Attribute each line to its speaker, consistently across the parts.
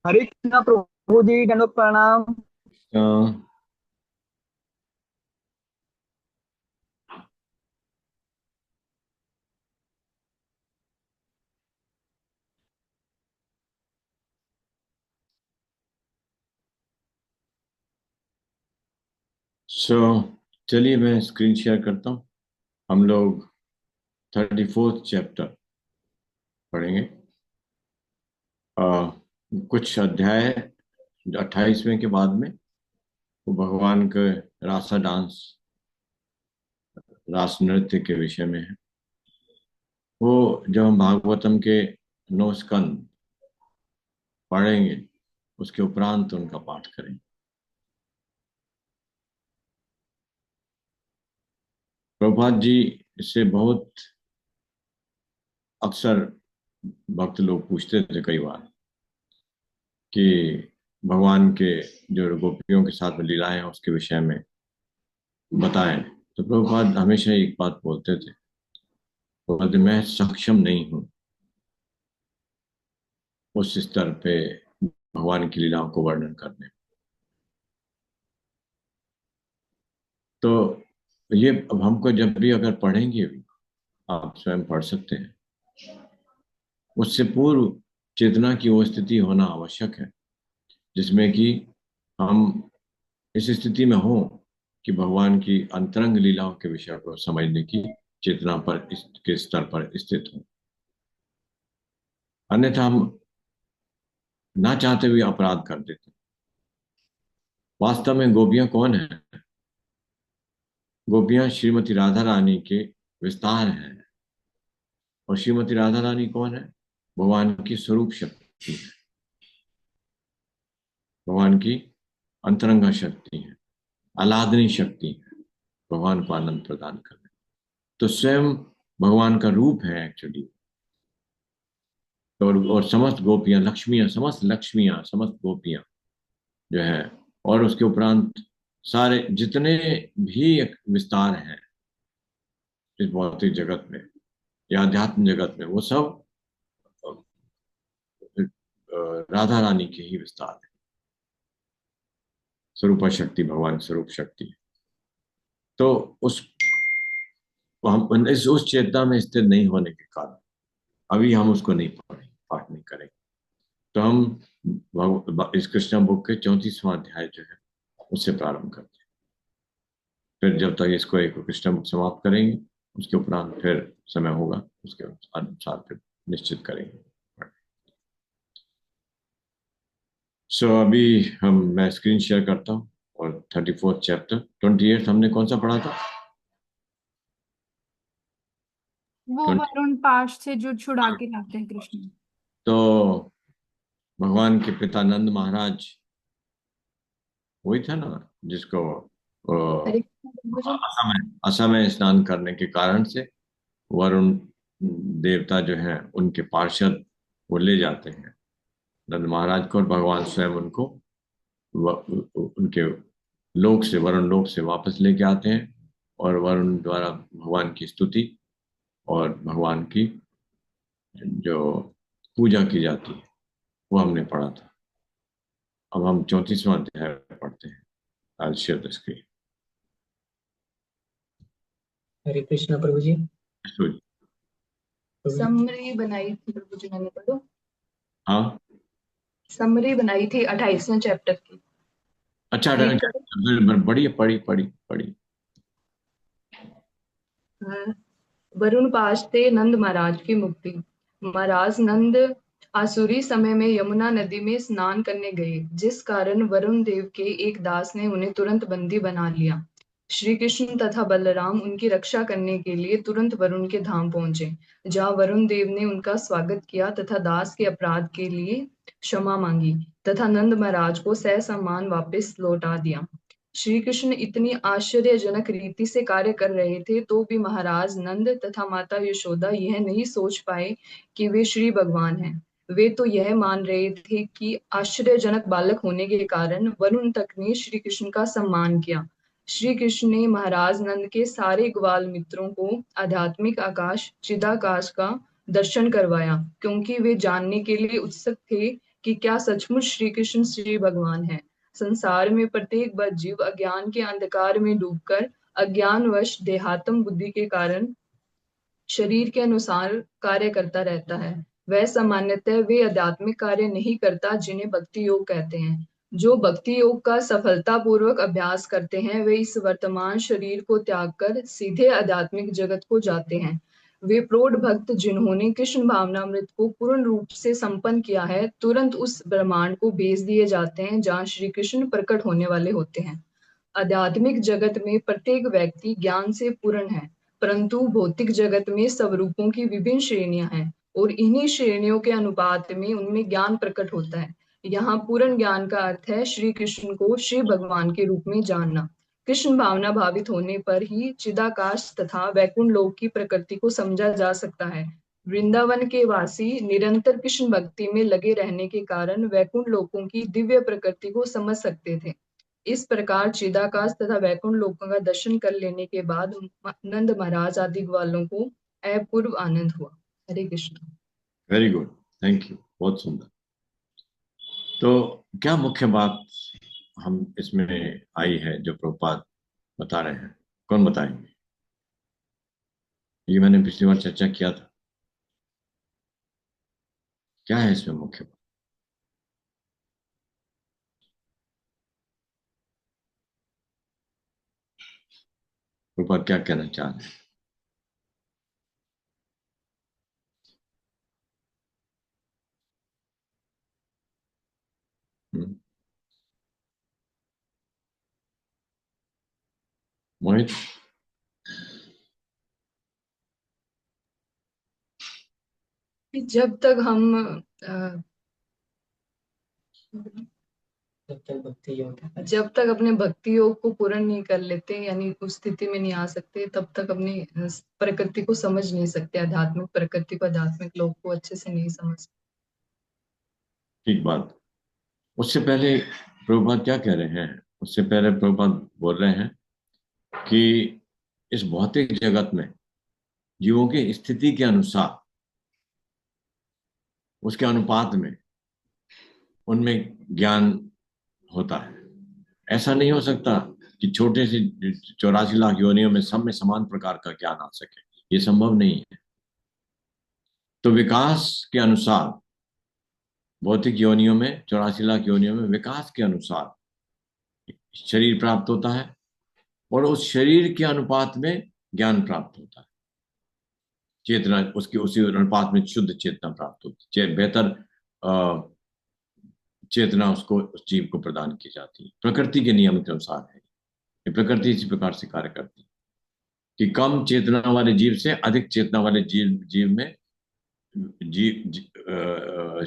Speaker 1: हरे कृष्णा प्रभु जी, दंडवत प्रणाम।
Speaker 2: चलिए मैं स्क्रीन शेयर करता हूँ। हम लोग 34th चैप्टर पढ़ेंगे। कुछ अध्याय 28वें के बाद में वो भगवान के रासा डांस, रास नृत्य के विषय में है। वो जब हम भागवतम के 9 स्कंद पढ़ेंगे उसके उपरांत उनका पाठ करेंगे। प्रभुपाद जी इससे बहुत अक्सर भक्त लोग पूछते थे कई बार कि भगवान के जो गोपियों के साथ में लीलाएं हैं उसके विषय में बताएं। तो प्रभुपाद हमेशा एक बात बोलते थे, वो बोलते मैं सक्षम नहीं हूं उस स्तर पे भगवान की लीलाओं को वर्णन करने। तो ये अब हमको जब भी अगर पढ़ेंगे भी, आप स्वयं पढ़ सकते हैं, उससे पूर्व चेतना की वो स्थिति होना आवश्यक है जिसमें कि हम इस स्थिति में हों कि भगवान की अंतरंग लीलाओं के विषय को समझने की चेतना पर के स्तर पर स्थित हो। अन्यथा हम ना चाहते हुए अपराध कर देते। वास्तव में गोपियां कौन है? गोपियां श्रीमती राधा रानी के विस्तार हैं। और श्रीमती राधा रानी कौन है? भगवान की स्वरूप शक्ति है, भगवान की अंतरंगा शक्ति है, आह्लादनी शक्ति है, भगवान को आनंद प्रदान करने। तो स्वयं भगवान का रूप है एक्चुअली। और समस्त गोपियां लक्ष्मियां, समस्त लक्ष्मियां, समस्त गोपियां जो है, और उसके उपरांत सारे जितने भी विस्तार हैं इस भौतिक जगत में या अध्यात्म जगत में, वो सब राधा रानी के ही विस्तार है। स्वरूप शक्ति भगवान स्वरूप शक्ति। तो उस हम इस उस चेतना में स्थिर नहीं होने के कारण अभी हम उसको नहीं पढ़ेंगे, पाठ नहीं करेंगे। तो हम इस कृष्ण बुक के 34वां अध्याय जो है उससे प्रारंभ करते हैं। फिर जब तक इसको एक कृष्ण बुक समाप्त करेंगे उसके उपरांत फिर समय होगा, उसके अनुसार फिर निश्चित करेंगे। अभी मैं स्क्रीन शेयर करता हूँ और 34th चैप्टर 28 हमने कौन सा पढ़ा था?
Speaker 3: वो वरुण पाश से जो छुड़ा के लाते हैं कृष्ण।
Speaker 2: तो भगवान के पिता नंद महाराज वही था ना जिसको अ,
Speaker 4: हरे कृष्ण प्रभु जी।
Speaker 2: असमय असमय स्नान करने के कारण से वरुण देवता जो हैं उनके पार्षद वो ले जाते हैं नंद महाराज को, और भगवान स्वयं उनको उनके लोक से, वरुण लोक से वापस लेके आते हैं, और वरुण द्वारा भगवान की स्तुति और भगवान की जो पूजा की जाती है वो हमने पढ़ा था। अब हम 34वां अध्याय पढ़ते हैं। I'll share the screen.
Speaker 1: Hare Krishna प्रभु जी।
Speaker 2: प्रभु जी।
Speaker 4: समरी बनाई थी प्रभु जी मैंने, पढ़ो।
Speaker 2: हाँ,
Speaker 4: समरी बनाई थी 28वें चैप्टर की।
Speaker 2: अच्छा
Speaker 4: रीड
Speaker 2: अच्छा,
Speaker 4: करो।
Speaker 2: बढ़िया, पढ़ी पढ़ी पढ़ी।
Speaker 4: हाँ। वरुण पाशते नंद महाराज की मुक्ति। महाराज नंद आसुरी समय में यमुना नदी में स्नान करने गए, जिस कारण वरुण देव के एक दास ने उन्हें तुरंत बंदी बना लिया। श्री कृष्ण तथा बलराम उनकी रक्षा करने के लिए तुरंत वरुण के धाम पहुंचे, जहां वरुण देव ने उनका स्वागत किया तथा दास के अपराध के लिए क्षमा मांगी तथा नंद महाराज को ससम्मान वापस लौटा दिया। श्री कृष्ण इतनी आश्चर्यजनक रीति से कार्य कर रहे थे, तो भी महाराज नंद तथा माता यशोदा यह नहीं सोच पाए कि वे श्री भगवान हैं। वे तो यह मान रहे थे कि आश्चर्यजनक बालक होने के कारण वरुण तक ने श्री कृष्ण का सम्मान किया। श्री कृष्ण ने महाराज नंद के सारे ग्वाल मित्रों को आध्यात्मिक आकाश चिदाकाश का दर्शन करवाया, क्योंकि वे जानने के लिए उत्सुक थे कि क्या सचमुच श्री कृष्ण श्री भगवान है। संसार में प्रत्येक बार जीव अज्ञान के अंधकार में डूबकर अज्ञानवश देहात्म बुद्धि के कारण शरीर के अनुसार कार्य करता रहता है। वह सामान्यतः वे आध्यात्मिक कार्य नहीं करता जिन्हें भक्ति योग कहते हैं। जो भक्ति योग का सफलता पूर्वक अभ्यास करते हैं, वे इस वर्तमान शरीर को त्याग कर सीधे आध्यात्मिक जगत को जाते हैं। वे प्रौढ़ भक्त जिन्होंने कृष्ण भावनामृत को पूर्ण रूप से संपन्न किया है, तुरंत उस ब्रह्मांड को भेज दिए जाते हैं जहाँ श्री कृष्ण प्रकट होने वाले होते हैं। आध्यात्मिक जगत में प्रत्येक व्यक्ति ज्ञान से पूर्ण है, परंतु भौतिक जगत में स्वरूपों की विभिन्न श्रेणियां हैं, और इन्हीं श्रेणियों के अनुपात में उनमें ज्ञान प्रकट होता है। यहाँ पूर्ण ज्ञान का अर्थ है श्री कृष्ण को श्री भगवान के रूप में जानना। कृष्ण भावना भावित होने पर ही चिदाकाश तथा वैकुंठ लोक की प्रकृति को समझा जा सकता है। वृंदावन के वासी निरंतर कृष्ण भक्ति में लगे रहने के कारण वैकुंठ लोकों की दिव्य प्रकृति को समझ सकते थे। इस प्रकार चिदाकाश तथा वैकुंठ लोकों का दर्शन कर लेने के बाद नंद महाराज आदि ग्वालों को अपूर्व आनंद हुआ। Hare Krishna.
Speaker 2: Very good, thank you, बहुत सुंदर। तो क्या मुख्य बात हम इसमें आई है जो प्रभुपाद बता रहे हैं? कौन बताएंगे? ये मैंने पिछली बार चर्चा किया था। क्या है इसमें मुख्य बात? प्रभुपाद क्या कहना चाह रहे हैं? हम्म? मोहित?
Speaker 4: जब तक हम जब तक अपने भक्ति योग को पूर्ण नहीं कर लेते, यानी उस स्थिति में नहीं आ सकते, तब तक अपनी प्रकृति को समझ नहीं सकते, आध्यात्मिक प्रकृति को, आध्यात्मिक लोक को अच्छे से नहीं समझ सकते।
Speaker 2: ठीक बात। उससे पहले प्रभुपाद क्या कह रहे हैं? उससे पहले प्रभुपाद बोल रहे हैं कि इस भौतिक जगत में जीवों की स्थिति के अनुसार, उसके अनुपात में उनमें ज्ञान होता है। ऐसा नहीं हो सकता कि छोटे से 84 लाख योनियों में सब में समान प्रकार का ज्ञान आ सके, ये संभव नहीं है। तो विकास के अनुसार, भौतिक योनियों में, 84 लाख योनियों में विकास के अनुसार शरीर प्राप्त होता है, और उस शरीर के अनुपात में ज्ञान प्राप्त होता है। चेतना उसकी उसी अनुपात में शुद्ध चेतना प्राप्त होती है, बेहतर चेतना उसको, उस जीव को प्रदान की जाती है। प्रकृति के नियम के अनुसार है ये। प्रकृति इसी प्रकार से कार्य करती है कि कम चेतना वाले जीव से अधिक चेतना वाले जीव में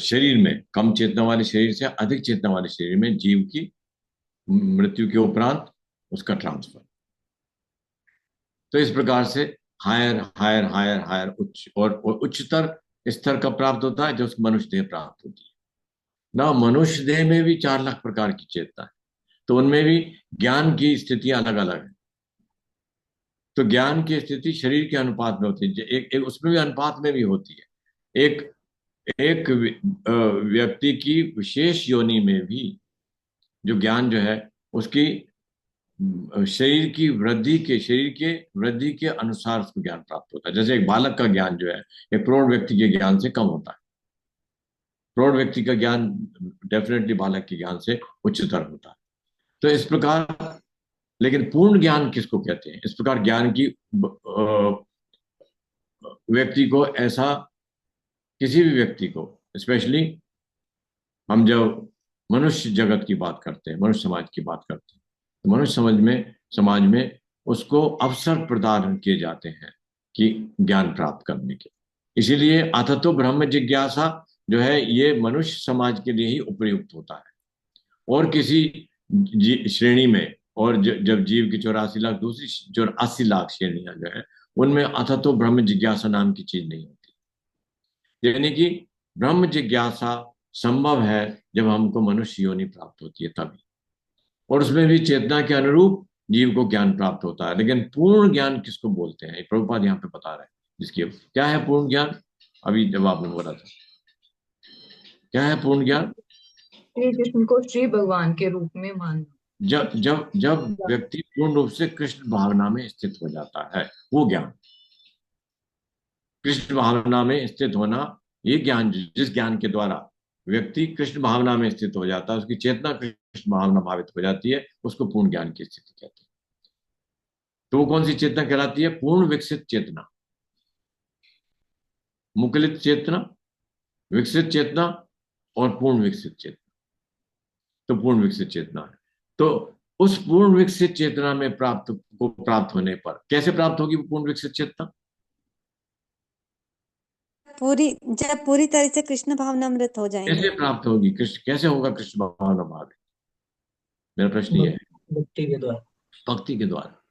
Speaker 2: शरीर में, कम चेतना वाले शरीर से अधिक चेतना वाले शरीर में जीव की मृत्यु के उपरांत उसका ट्रांसफर। तो इस प्रकार से हायर हायर हायर हायर उच्च और उच्चतर स्तर का प्राप्त होता है, जो उसको मनुष्य देह प्राप्त होती है ना। मनुष्य देह में भी 4 लाख प्रकार की चेतना है, तो उनमें भी ज्ञान की स्थितियां अलग अलग है। तो ज्ञान की स्थिति शरीर के अनुपात में होती है, एक उसमें भी अनुपात में भी होती है। एक एक व्यक्ति की विशेष योनि में भी जो ज्ञान जो है, उसकी शरीर के वृद्धि के अनुसार उसको ज्ञान प्राप्त होता है। जैसे एक बालक का ज्ञान जो है, एक प्रौढ़ व्यक्ति के ज्ञान से कम होता है। प्रौढ़ व्यक्ति का ज्ञान डेफिनेटली बालक के ज्ञान से उच्चतर होता है। तो इस प्रकार, लेकिन पूर्ण ज्ञान किसको कहते हैं? इस प्रकार ज्ञान की व्यक्ति को ऐसा, किसी भी व्यक्ति को, स्पेशली हम जब मनुष्य जगत की बात करते हैं, मनुष्य समाज की बात करते हैं, तो मनुष्य समाज में उसको अवसर प्रदान किए जाते हैं कि ज्ञान प्राप्त करने के। इसीलिए अथतो ब्रह्म जिज्ञासा जो है, ये मनुष्य समाज के लिए ही उपयुक्त होता है। और किसी श्रेणी में, और जब जीव की 84 लाख, दूसरी 84 लाख श्रेणियां जो है, उनमें अथतो ब्रह्म जिज्ञासा नाम की चीज नहीं होती। यानी कि ब्रह्म जिज्ञासा संभव है जब हमको मनुष्य योनि प्राप्त होती है तभी, और उसमें भी चेतना के अनुरूप जीव को ज्ञान प्राप्त होता है। लेकिन पूर्ण ज्ञान किसको बोलते हैं, प्रभुपाद यहाँ पे बता रहे हैं। जिसकी क्या है पूर्ण ज्ञान? अभी जब आपने बोला था, क्या है पूर्ण ज्ञान?
Speaker 4: श्री कृष्ण को श्री भगवान के रूप में मानना।
Speaker 2: जब जब जब व्यक्ति पूर्ण रूप से कृष्ण भावना में स्थित हो जाता है, वो ज्ञान। कृष्ण भावना में स्थित होना, ये ज्ञान, जिस ज्ञान के द्वारा व्यक्ति कृष्ण भावना में स्थित हो जाता है, उसकी चेतना कृष्ण भावना भावित हो जाती है, उसको पूर्ण ज्ञान की स्थिति कहते हैं। तो वो कौन सी चेतना कहलाती है? पूर्ण विकसित चेतना, मुकलित चेतना, विकसित चेतना और पूर्ण विकसित चेतना। तो पूर्ण विकसित चेतना है। तो उस पूर्ण विकसित चेतना में प्राप्त होने पर कैसे प्राप्त होगी वो पूर्ण विकसित चेतना?
Speaker 5: जब पूरी तरह से कृष्ण भावनामृत हो जाएंगे।
Speaker 2: कैसे प्राप्त होगी? कृष्ण कैसे होगा कृष्ण भावना भावित? मेरा प्रश्न ये है।
Speaker 1: भक्ति के द्वारा।
Speaker 2: भक्ति के द्वारा।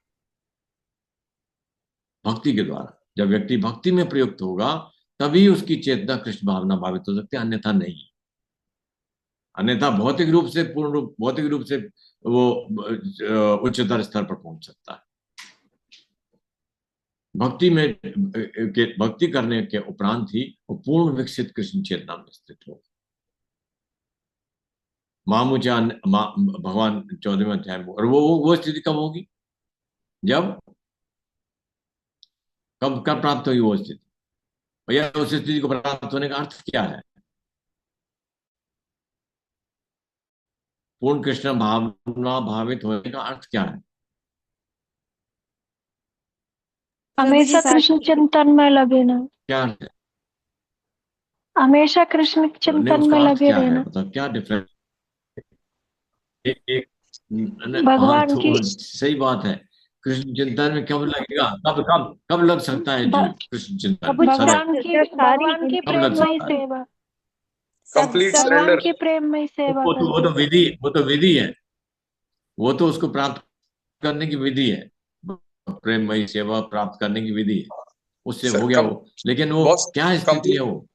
Speaker 2: भक्ति के द्वारा जब व्यक्ति भक्ति में प्रयुक्त होगा, तभी उसकी चेतना कृष्ण भावना भावित हो सकती है, अन्यथा नहीं। अन्यथा भौतिक रूप से वो उच्चतर स्तर पर पहुंच सकता है। भक्ति करने के उपरांत ही वो पूर्ण विकसित कृष्ण चेतना में स्थित हो। मामुचा भगवान 14वें अध्याय में, और वो स्थिति कब होगी? जब कब प्राप्त होगी वो स्थिति? भैया उस स्थिति को प्राप्त होने का अर्थ क्या है? पूर्ण कृष्ण भावना भावित होने का अर्थ क्या है?
Speaker 6: हमेशा कृष्ण चिंतन में लगे ना।
Speaker 2: क्या अर्थ है?
Speaker 6: हमेशा कृष्ण चिंतन में लगे
Speaker 2: क्या है?
Speaker 6: रहना।
Speaker 2: मतलब क्या डिफरेंस? एक
Speaker 6: भगवान
Speaker 2: तो
Speaker 6: की
Speaker 2: सही बात है। कृष्ण चिंतन में कब लगेगा? कब कब कब लग सकता है जीव कृष्ण चिंतन में?
Speaker 6: भगवान की
Speaker 2: कब लग
Speaker 6: प्रेममयी
Speaker 2: सकता है?
Speaker 6: सेवा,
Speaker 7: कंप्लीट
Speaker 6: भगवान
Speaker 7: सरेंडर।
Speaker 6: की प्रेममयी सेवा
Speaker 2: वो तो
Speaker 6: करके।
Speaker 2: विधि है। वो तो उसको प्राप्त करने की विधि है। प्रेममयी सेवा प्राप्त करने की विधि है, उससे हो गया वो। लेकिन वो
Speaker 7: बॉस,
Speaker 2: क्या स्थिति है? वो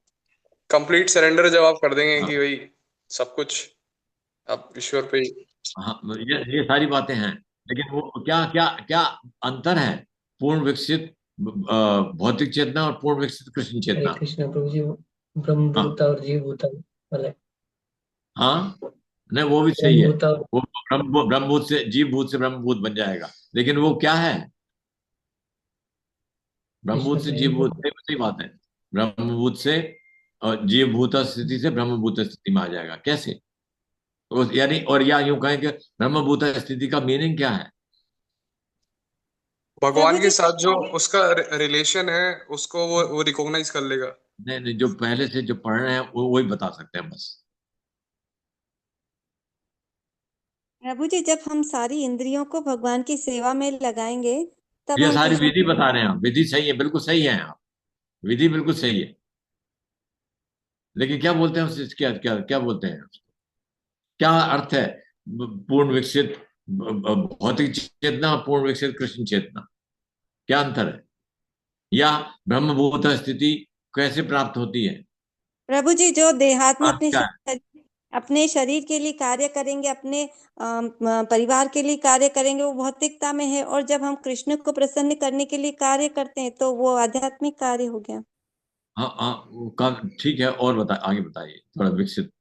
Speaker 7: कंप्लीट सरेंडर जब आप कर देंगे
Speaker 2: हाँ।
Speaker 7: कि भाई सब कुछ आप ईश्वर पे ही।
Speaker 2: हाँ, ये सारी बातें हैं, लेकिन वो क्या क्या क्या अंतर है पूर्ण विकसित भौतिक चेतना और पूर्ण विकसित कृष्ण
Speaker 1: हरे
Speaker 2: चेतना?
Speaker 1: कृष्ण प्रभु जी, ब्रह्मभूत और जीवभूत वाले।
Speaker 2: हाँ, नहीं वो भी सही है।
Speaker 1: ब्रह्मभूत और
Speaker 2: वो ब्रह्मभूत से जीवभूत से ब्रह्मभूत बन जाएगा, लेकिन वो क्या है? ब्रह्मभूत से
Speaker 1: कृष्ण
Speaker 2: जीवभूत,
Speaker 1: प्रेम।
Speaker 2: सही बात है। ब्रह्मभूत से जीवभूत स्थिति से ब्रह्मभूत स्थिति में आ जाएगा। कैसे? यानी, और या यूं कहें कि ब्रह्मभूत स्थिति का मीनिंग क्या है?
Speaker 7: भगवान के साथ जो उसका रिलेशन है उसको वो रिकॉग्नाइज कर लेगा।
Speaker 2: नहीं, जो पहले से जो पढ़ रहे हैं वो वही बता सकते हैं बस।
Speaker 5: प्रभु जी, जब हम सारी इंद्रियों को भगवान की सेवा में लगाएंगे तब
Speaker 2: ये
Speaker 5: हम
Speaker 2: सारी
Speaker 5: कृष्ण।
Speaker 2: विधि बता रहे हैं आप। विधि सही है, बिल्कुल सही है आप। विधि बिल्कुल सही है, लेकिन क्या बोलते हैं उससे? क्या क्या क्या बोलते हैं उसको? क्या अर्थ है पूर्ण विकसित भौतिक चेतना, पूर्ण विकसित कृष्ण चेतना, क्या अंतर है? या ब्रह्मभूत स्थिति कैसे प्राप्त होती है?
Speaker 5: प्रभु जी, जो देहात्म
Speaker 2: बात क्या है?
Speaker 5: अपने शरीर के लिए कार्य करेंगे, अपने परिवार के लिए कार्य करेंगे, वो भौतिकता में है, और जब हम कृष्ण को प्रसन्न करने के लिए कार्य करते हैं तो वो आध्यात्मिक कार्य हो गया।
Speaker 2: हाँ हाँ, ठीक है, और आगे बताइए थोड़ा विकसित।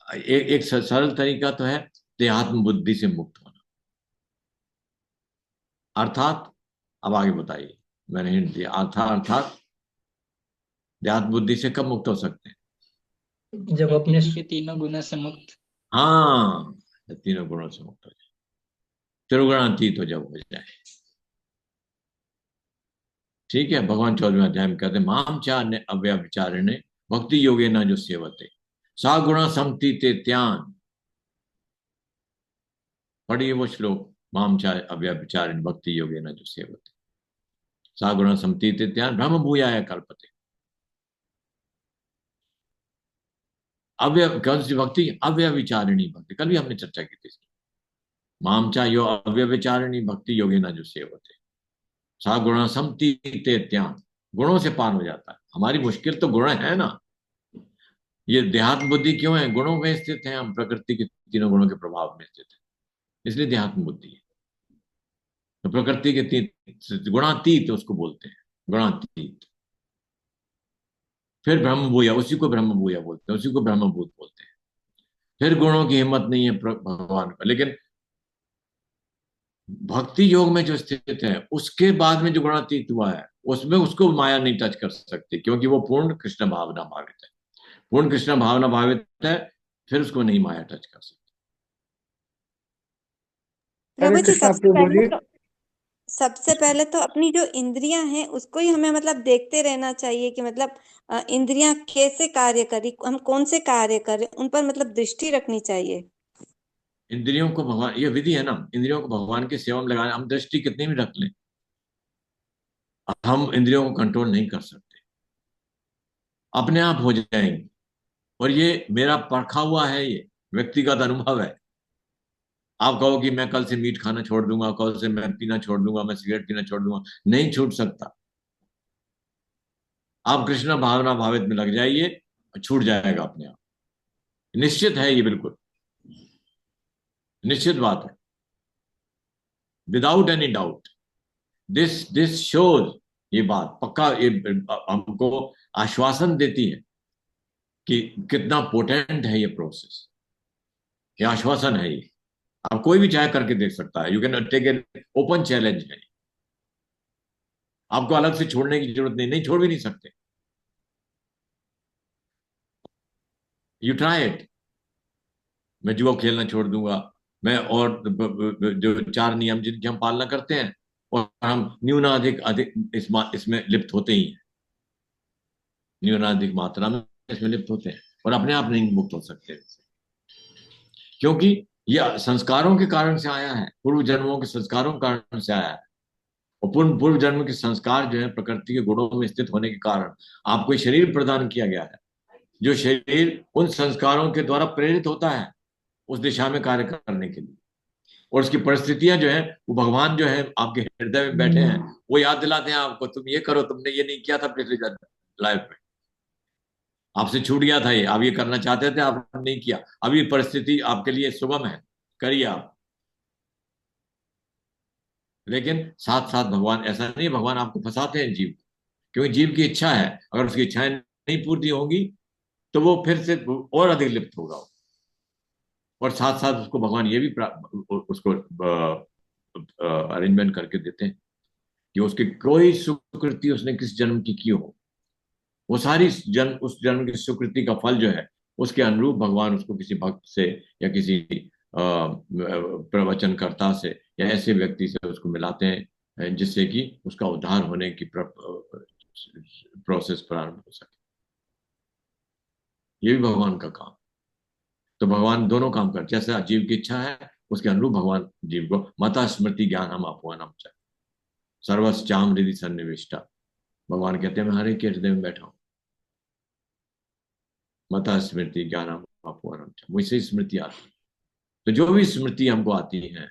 Speaker 2: एक सरल तरीका तो है देहात्म बुद्धि से मुक्त होना, अर्थात, अब आगे बताइए, मैंने हिंट दिया, अर्थात देहात्म बुद्धि से कब मुक्त हो सकते हैं?
Speaker 1: जब अपने
Speaker 8: के तीनों गुणों से मुक्त।
Speaker 2: हाँ, तीनों गुणों से मुक्त हो जाए, त्रिगुणातीत हो जब हो जाए। ठीक है, भगवान 14वें अध्याय में कहते हैं माम चा अव्यभिचारिणे भक्ति योगे न जो सेवते सा गुणा समतीते त्यान। पढ़िए वो श्लोक, माम चा अव्यभिचारिणे भक्ति योगे न जो सेवते सा गुणा समतीते त्यान ब्रह्म भूयाय कल्पते। कौन सी भक्ति? अव्यभिचारिणी भक्ति, कल भी हमने चर्चा की थी। माम चा यो अव्यभिचारिणी भक्ति योगे न जो सेवते सा गुणा समतीते त्यान, गुणों से पार हो जाता है। हमारी मुश्किल तो गुण है ना, ये देहात्म बुद्धि क्यों है? गुणों में स्थित है, हम प्रकृति के तीनों गुणों के प्रभाव में स्थित है, इसलिए देहात्म बुद्धि है। तो प्रकृति के तीन गुणातीत उसको बोलते हैं, गुणातीत। फिर ब्रह्म भूया, उसी को ब्रह्म भूया बोलते हैं, उसी को ब्रह्मभूत बोलते हैं। फिर गुणों की हिम्मत नहीं है भगवान का, लेकिन भक्ति योग में जो स्थित है उसके बाद में जो गुणातीत हुआ है उसमें उसको माया नहीं टच कर सकती, क्योंकि वो पूर्ण कृष्ण भावना भावित है। पूर्ण कृष्ण भावना भावित है, फिर उसको नहीं माया टच कर सकती।
Speaker 5: प्रभु जी,
Speaker 1: कृष्णा प्रभु जी।
Speaker 5: सबसे पहले तो अपनी जो इंद्रियां हैं उसको ही हमें मतलब देखते रहना चाहिए कि मतलब इंद्रियां कैसे कार्य करी, हम कौन से कार्य करें, उन पर मतलब दृष्टि रखनी चाहिए।
Speaker 2: इंद्रियों को भगवान, ये विधि है ना, इंद्रियों को भगवान की सेवा में लगाना। हम दृष्टि कितनी भी रख लें, हम इंद्रियों को कंट्रोल नहीं कर सकते, अपने आप हो जाएंगे। और ये मेरा परखा हुआ है, ये व्यक्तिगत अनुभव है। आप कहो कि मैं कल से मीट खाना छोड़ दूंगा, कल से मैं पीना छोड़ दूंगा, मैं सिगरेट पीना छोड़ दूंगा, नहीं छूट सकता। आप कृष्ण भावना भावित में लग जाइए, छूट जाएगा अपने आप, निश्चित है ये, बिल्कुल निश्चित बात है, without any doubt. This shows, ये बात पक्का, ये हमको आश्वासन देती है कि कितना पोटेंट है ये प्रोसेस। ये आश्वासन है ये, आप कोई भी चाहे करके देख सकता है। You can take an open challenge है, आपको अलग से छोड़ने की जरूरत नहीं, नहीं छोड़ भी नहीं सकते। You try it. मैं जुआ खेलना छोड़ दूंगा, मैं और जो 4 नियम जिनकी हम पालना करते हैं, और हम न्यूनाधिक अधिक इसमें लिप्त होते ही हैं, न्यूनाधिक मात्रा में इसमें लिप्त होते हैं, और अपने आप नहीं मुक्त हो सकते, क्योंकि यह संस्कारों के कारण से आया है, पूर्व जन्मों के संस्कारों के कारण से आया है। और पूर्व जन्म के संस्कार जो है प्रकृति के गुणों में स्थित होने के कारण आपको एक शरीर प्रदान किया गया है, जो शरीर उन संस्कारों के द्वारा प्रेरित होता है उस दिशा में कार्य करने के लिए। और उसकी परिस्थितियां जो है, वो भगवान जो है आपके हृदय में बैठे हैं, वो याद दिलाते हैं आपको, तुम ये करो, तुमने ये नहीं किया था पिछले लाइफ में, आपसे छूट गया था ये, आप ये करना चाहते थे, आपने नहीं किया, अभी परिस्थिति आपके लिए सुगम है, करिए आप। लेकिन साथ साथ भगवान, ऐसा नहीं भगवान आपको फंसाते हैं जीव, क्योंकि जीव की इच्छा है, अगर उसकी इच्छाएं नहीं पूरी होंगी तो वो फिर से और अधिक लिप्त होगा। और साथ साथ उसको भगवान ये भी उसको अरेंजमेंट करके देते हैं कि उसकी कोई सुकृति उसने किस जन्म की हो, वो सारी जन्म, उस जन्म की सुकृति का फल जो है उसके अनुरूप भगवान उसको किसी भक्त से या किसी प्रवचनकर्ता से या ऐसे व्यक्ति से उसको मिलाते हैं, जिससे कि उसका उद्धार होने की प्रोसेस प्रारंभ हो सके। ये भी भगवान का काम। तो भगवान दोनों काम करते, जैसे जीव की इच्छा है उसके अनुरूप भगवान जीव को मता स्मृति ज्ञान हम अपवानम चाहे सर्वस्चाम हृदय सन्निविष्टा, भगवान कहते हैं मैं हर एक के हृदय में बैठा हूं। मता स्मृति ज्ञान हम अपवानम चाहे, मुझसे स्मृति आती है, तो जो भी स्मृति हमको आती है,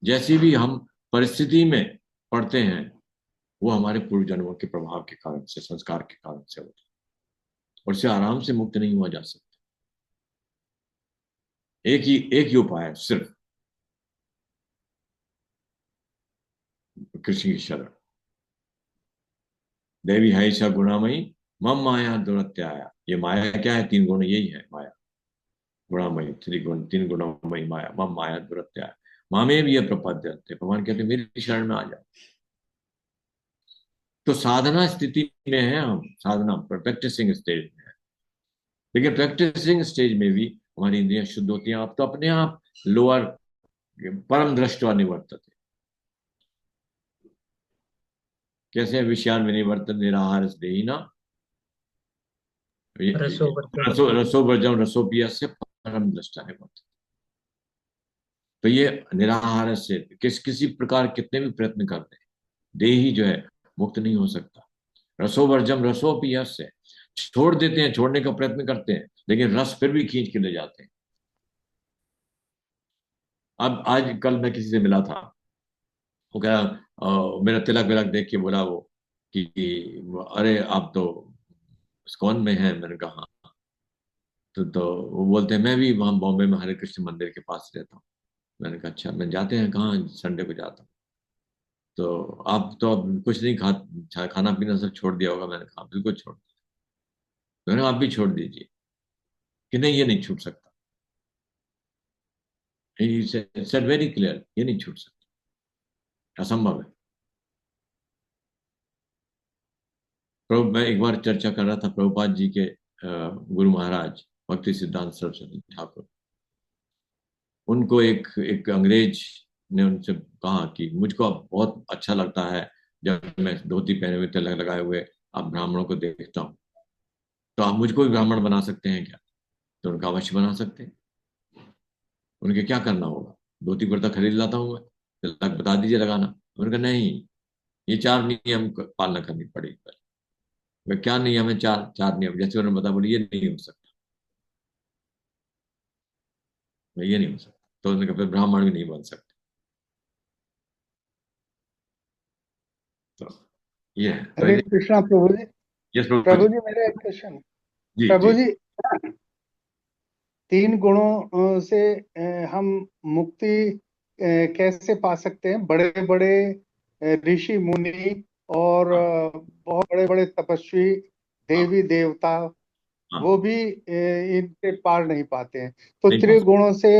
Speaker 2: जैसी भी हम परिस्थिति में पढ़ते हैं, वो हमारे पूर्व जन्मों के प्रभाव के कारण से, संस्कार के कारण से होता है, और इससे आराम से मुक्त नहीं हुआ जा सकता। एक ही उपाय है, सिर्फ कृष्ण की शरण। देवी है गुणामयी मम माया दुरत्याया। ये माया क्या है? 3 गुण, यही है माया। गुणामयी, 3 गुण, 3 गुणमयी माया, मम माया दुरत्याया मामे भी ये प्रपद्यन्ते। भगवान कहते मेरी शरण में आ जाओ। तो साधना स्थिति में है हम, साधना प्रैक्टिसिंग स्टेज में है, लेकिन प्रैक्टिसिंग स्टेज में भी हमारी इंद्रियां शुद्ध होती हैं। आप तो अपने आप लोअर परम दृष्टवा निवर्तते। कैसे? विषयान विनिवर्तन निराहार देहिना रसो रसोपिया से परम दृष्टा निवर्तते। तो ये निराहार से किसी प्रकार कितने भी प्रयत्न करते हैं, देही जो है मुक्त नहीं हो सकता। रसोवर्जम रसोपिया से छोड़ देते हैं, छोड़ने का प्रयत्न करते हैं, लेकिन रस फिर भी खींच के ले जाते हैं। अब आज कल मैं किसी से मिला था, वो कह रहा मेरा तिलक विलक देख के बोला वो कि अरे आप तो इस्कॉन में हैं। मैंने कहा हाँ। तो वो बोलते हैं मैं भी वहां बॉम्बे में हरे कृष्ण मंदिर के पास रहता हूँ। मैंने कहा अच्छा, मैं जाते हैं कहाँ? संडे को जाता हूँ। तो आप तो अब कुछ नहीं खाना पीना सब छोड़ दिया होगा। मैंने कहा बिल्कुल छोड़ दिया। मैंने कहा आप भी छोड़ दीजिए। कि नहीं, ये नहीं छूट सकता। सेड वेरी क्लियर, ये नहीं छूट सकता, असंभव है। प्रभु, मैं एक बार चर्चा कर रहा था प्रभुपाद जी के गुरु महाराज भक्ति सिद्धांत सरस्वती ठाकुर। उनको एक अंग्रेज ने उनसे कहा कि मुझको अब बहुत अच्छा लगता है जब मैं धोती पहने हुए, तिलक लगाए हुए आप ब्राह्मणों को देखता हूँ, तो आप मुझको भी ब्राह्मण बना सकते हैं क्या? तो उनका अवश्य बना सकते हैं। उनके क्या करना होगा? धोती कुर्ता खरीद लाता हूँ मैं, तिलक बता दीजिए लगाना। उन्होंने कहा नहीं, ये 4 नियम पालना करनी पड़ेगी। क्या नियम है? 4 नियम। जैसे उन्होंने बता, बोली ये नहीं हो सकता, ये नहीं हो सकता। तो उन्होंने कहा फिर ब्राह्मण भी नहीं बन सकते। तो ये है। तो
Speaker 8: हरे कृष्णा प्रभु जी।
Speaker 2: यस
Speaker 8: प्रभु जी मेरा एक क्वेश्चन।
Speaker 2: जी
Speaker 8: प्रभु
Speaker 2: जी।
Speaker 8: जी 3 गुणों से हम मुक्ति कैसे पा सकते हैं? बड़े बड़े ऋषि मुनि और बहुत बड़े बड़े तपस्वी देवी देवता, वो भी इनसे पार नहीं पाते हैं। तो
Speaker 2: नहीं,
Speaker 8: त्रिगुणों से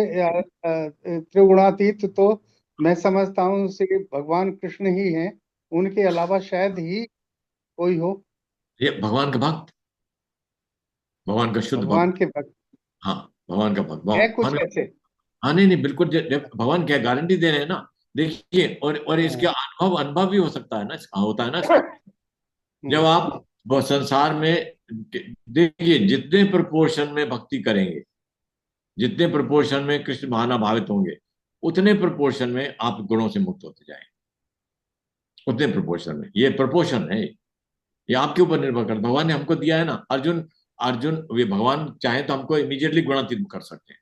Speaker 8: त्रिगुणातीत तो मैं समझता हूँ कि भगवान कृष्ण ही हैं, उनके अलावा शायद ही कोई हो।
Speaker 2: ये भगवान का भक्त, भगवान का शुद्ध
Speaker 8: भगवान
Speaker 2: भक्त।
Speaker 8: के भक्त
Speaker 2: हाँ, भगवान का भक्त,
Speaker 8: है कुछ
Speaker 2: भगवान का।
Speaker 8: ऐसे?
Speaker 2: हाँ नहीं नहीं, बिल्कुल भगवान क्या गारंटी दे रहे हैं ना। देखिए, और इसके अनुभव भी हो सकता है ना, होता है ना इसका। जब आप वो संसार में देखिए, जितने प्रपोर्शन में भक्ति करेंगे, जितने प्रपोर्शन में कृष्ण भावनाभावित होंगे, उतने प्रपोर्शन में आप गुणों से मुक्त होते जाएंगे। उतने प्रपोर्शन में, ये प्रपोर्शन है, ये आपके ऊपर निर्भर करता है। भगवान ने हमको दिया है ना। अर्जुन अर्जुन वे भगवान चाहे तो हमको इमीडिएटली गुणातीत कर सकते हैं,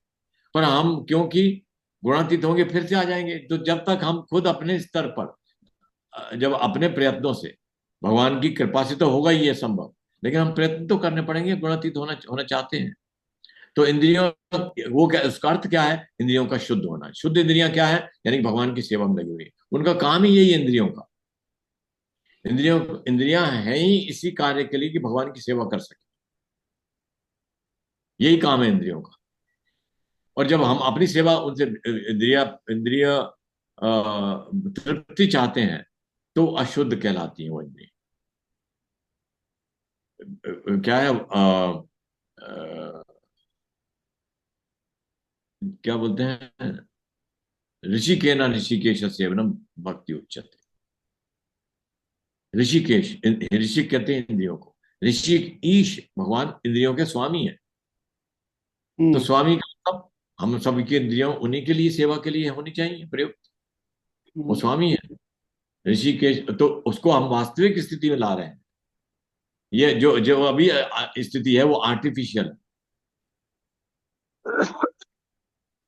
Speaker 2: पर हम क्योंकि गुणातीत होंगे फिर से आ जाएंगे। तो जब तक हम खुद अपने स्तर पर, जब अपने प्रयत्नों से, भगवान की कृपा से तो होगा ही ये संभव, लेकिन हम प्रयत्न तो करने पड़ेंगे। गुणातीत होना होना चाहते हैं तो इंद्रियों, वो क्या, उसका अर्थ क्या है? इंद्रियों का शुद्ध होना। शुद्ध इंद्रियां क्या है? यानी भगवान की सेवा में लगी हुई। उनका काम ही यही है इंद्रियों का। इंद्रियां हैं ही इसी कार्य के लिए कि भगवान की सेवा कर सके। यही काम है इंद्रियों का। और जब हम अपनी सेवा उनसे इंद्रिय तृप्ति चाहते हैं, तो अशुद्ध कहलाती है वो इंद्रिय। क्या है क्या बोलते हैं? ऋषिकेना ऋषिकेश सेवनम भक्ति उच्चते। ऋषिकेश, ऋषि कहते हैं इंद्रियों को। ऋषि ईश, भगवान इंद्रियों के स्वामी है। तो स्वामी का मतलब हम सबकी इंद्रियों उन्हीं के लिए, सेवा के लिए होनी चाहिए प्रयुक्त। वो स्वामी है ऋषिकेश। तो उसको हम वास्तविक स्थिति में ला रहे हैं। ये जो जो अभी स्थिति है वो आर्टिफिशियल,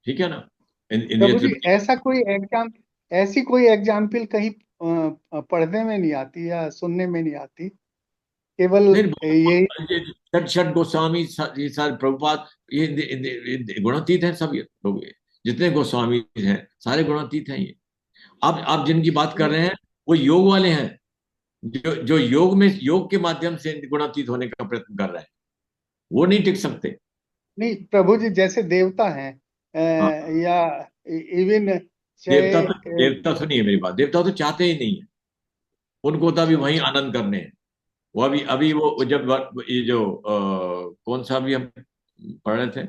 Speaker 2: ठीक है ना।
Speaker 8: प्रभु जी ऐसी कोई एग्जाम्पल कहीं पढ़ने में नहीं आती या सुनने में नहीं आती, केवल ये
Speaker 2: षट गोस्वामी, ये सारे प्रभुपाद, ये गुणातीत हैं सब। ये लोग जितने गोस्वामी हैं सारे गुणातीत हैं। ये आप जिनकी बात कर रहे हैं वो योग वाले हैं, जो योग के माध्यम से गुणातीत होने का प्रयत्न कर रहे हैं, वो नहीं टिक सकते।
Speaker 8: नहीं प्रभु जी, जैसे देवता हैं या इवन
Speaker 2: देवता तो नहीं है मेरी बात, देवता तो चाहते ही नहीं है, उनको तो अभी वही आनंद करने हैं। वो अभी वो जब ये जो कौन सा अभी हम पढ़ रहे थे,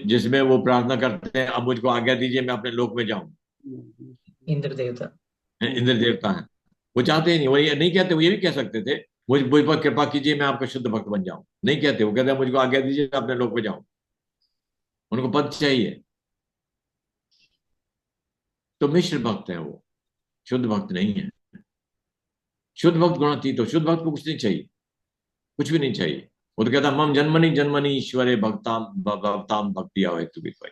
Speaker 2: जिसमें वो प्रार्थना करते हैं अब मुझको आज्ञा दीजिए मैं अपने लोक में जाऊं,
Speaker 9: इंद्र देवता
Speaker 2: है। वो चाहते ही नहीं, वो ये नहीं कहते, वो ये भी कह सकते थे मुझ पर कृपा कीजिए मैं आपका शुद्ध भक्त बन जाऊं, नहीं कहते, वो कहते हैं मुझको आज्ञा दीजिए मैं अपने लोक में जाऊं। उनको पद चाहिए। तो मिश्र भक्त है वो, शुद्ध भक्त नहीं है। शुद्ध भक्त गुणातीत, तो शुद्ध भक्त को कुछ नहीं चाहिए, कुछ भी नहीं चाहिए। वो तो कहता मम जन्मनि जन्मनि ईश्वरे भक्ताम भक्तिया हेतु विद्वय।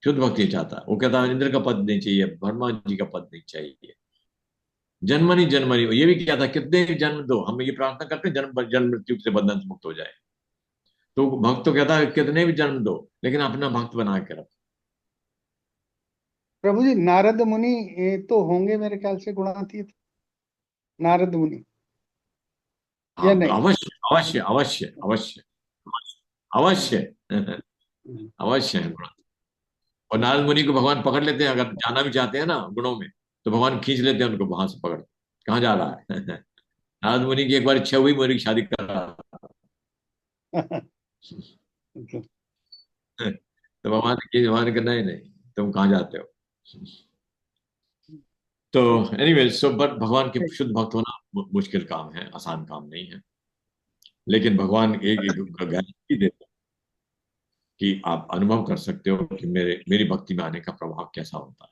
Speaker 2: शुद्ध भक्त ये चाहता है। वो कहता इंद्र का पद नहीं चाहिए, हनुमान जी का पद नहीं चाहिए। जन्मनि जन्मनि, ये भी क्या था, कितने जन्म दो, हम ये प्रार्थना करते हैं जन्म मृत्यु से बंधन से मुक्त हो जाए। तो भक्त तो कहता है कितने भी जन्म दो, लेकिन अपना भक्त बना के रखो।
Speaker 8: प्रभु जी नारद मुनि तो होंगे मेरे ख्याल से गुणातीत, नारद मुनि या नहीं?
Speaker 2: अवश्य अवश्य अवश्य अवश्य अवश्य अवश्य है गुण। और नारद मुनि को भगवान पकड़ लेते हैं, अगर जाना भी चाहते हैं ना गुणों में, तो भगवान खींच लेते हैं उनको वहां से पकड़, कहाँ जा रहा है। नारद मुनि की एक बार इच्छा हुई मुनि की शादी कर रहा तो भगवान ने कहना ही नहीं, तुम कहाँ जाते हो। तो एनीवे, सो बट भगवान के शुद्ध भक्त होना मुश्किल काम है, आसान काम नहीं है। लेकिन भगवान एक गारंटी देते हैं कि आप अनुभव कर सकते हो कि मेरी भक्ति में आने का प्रभाव कैसा होता है।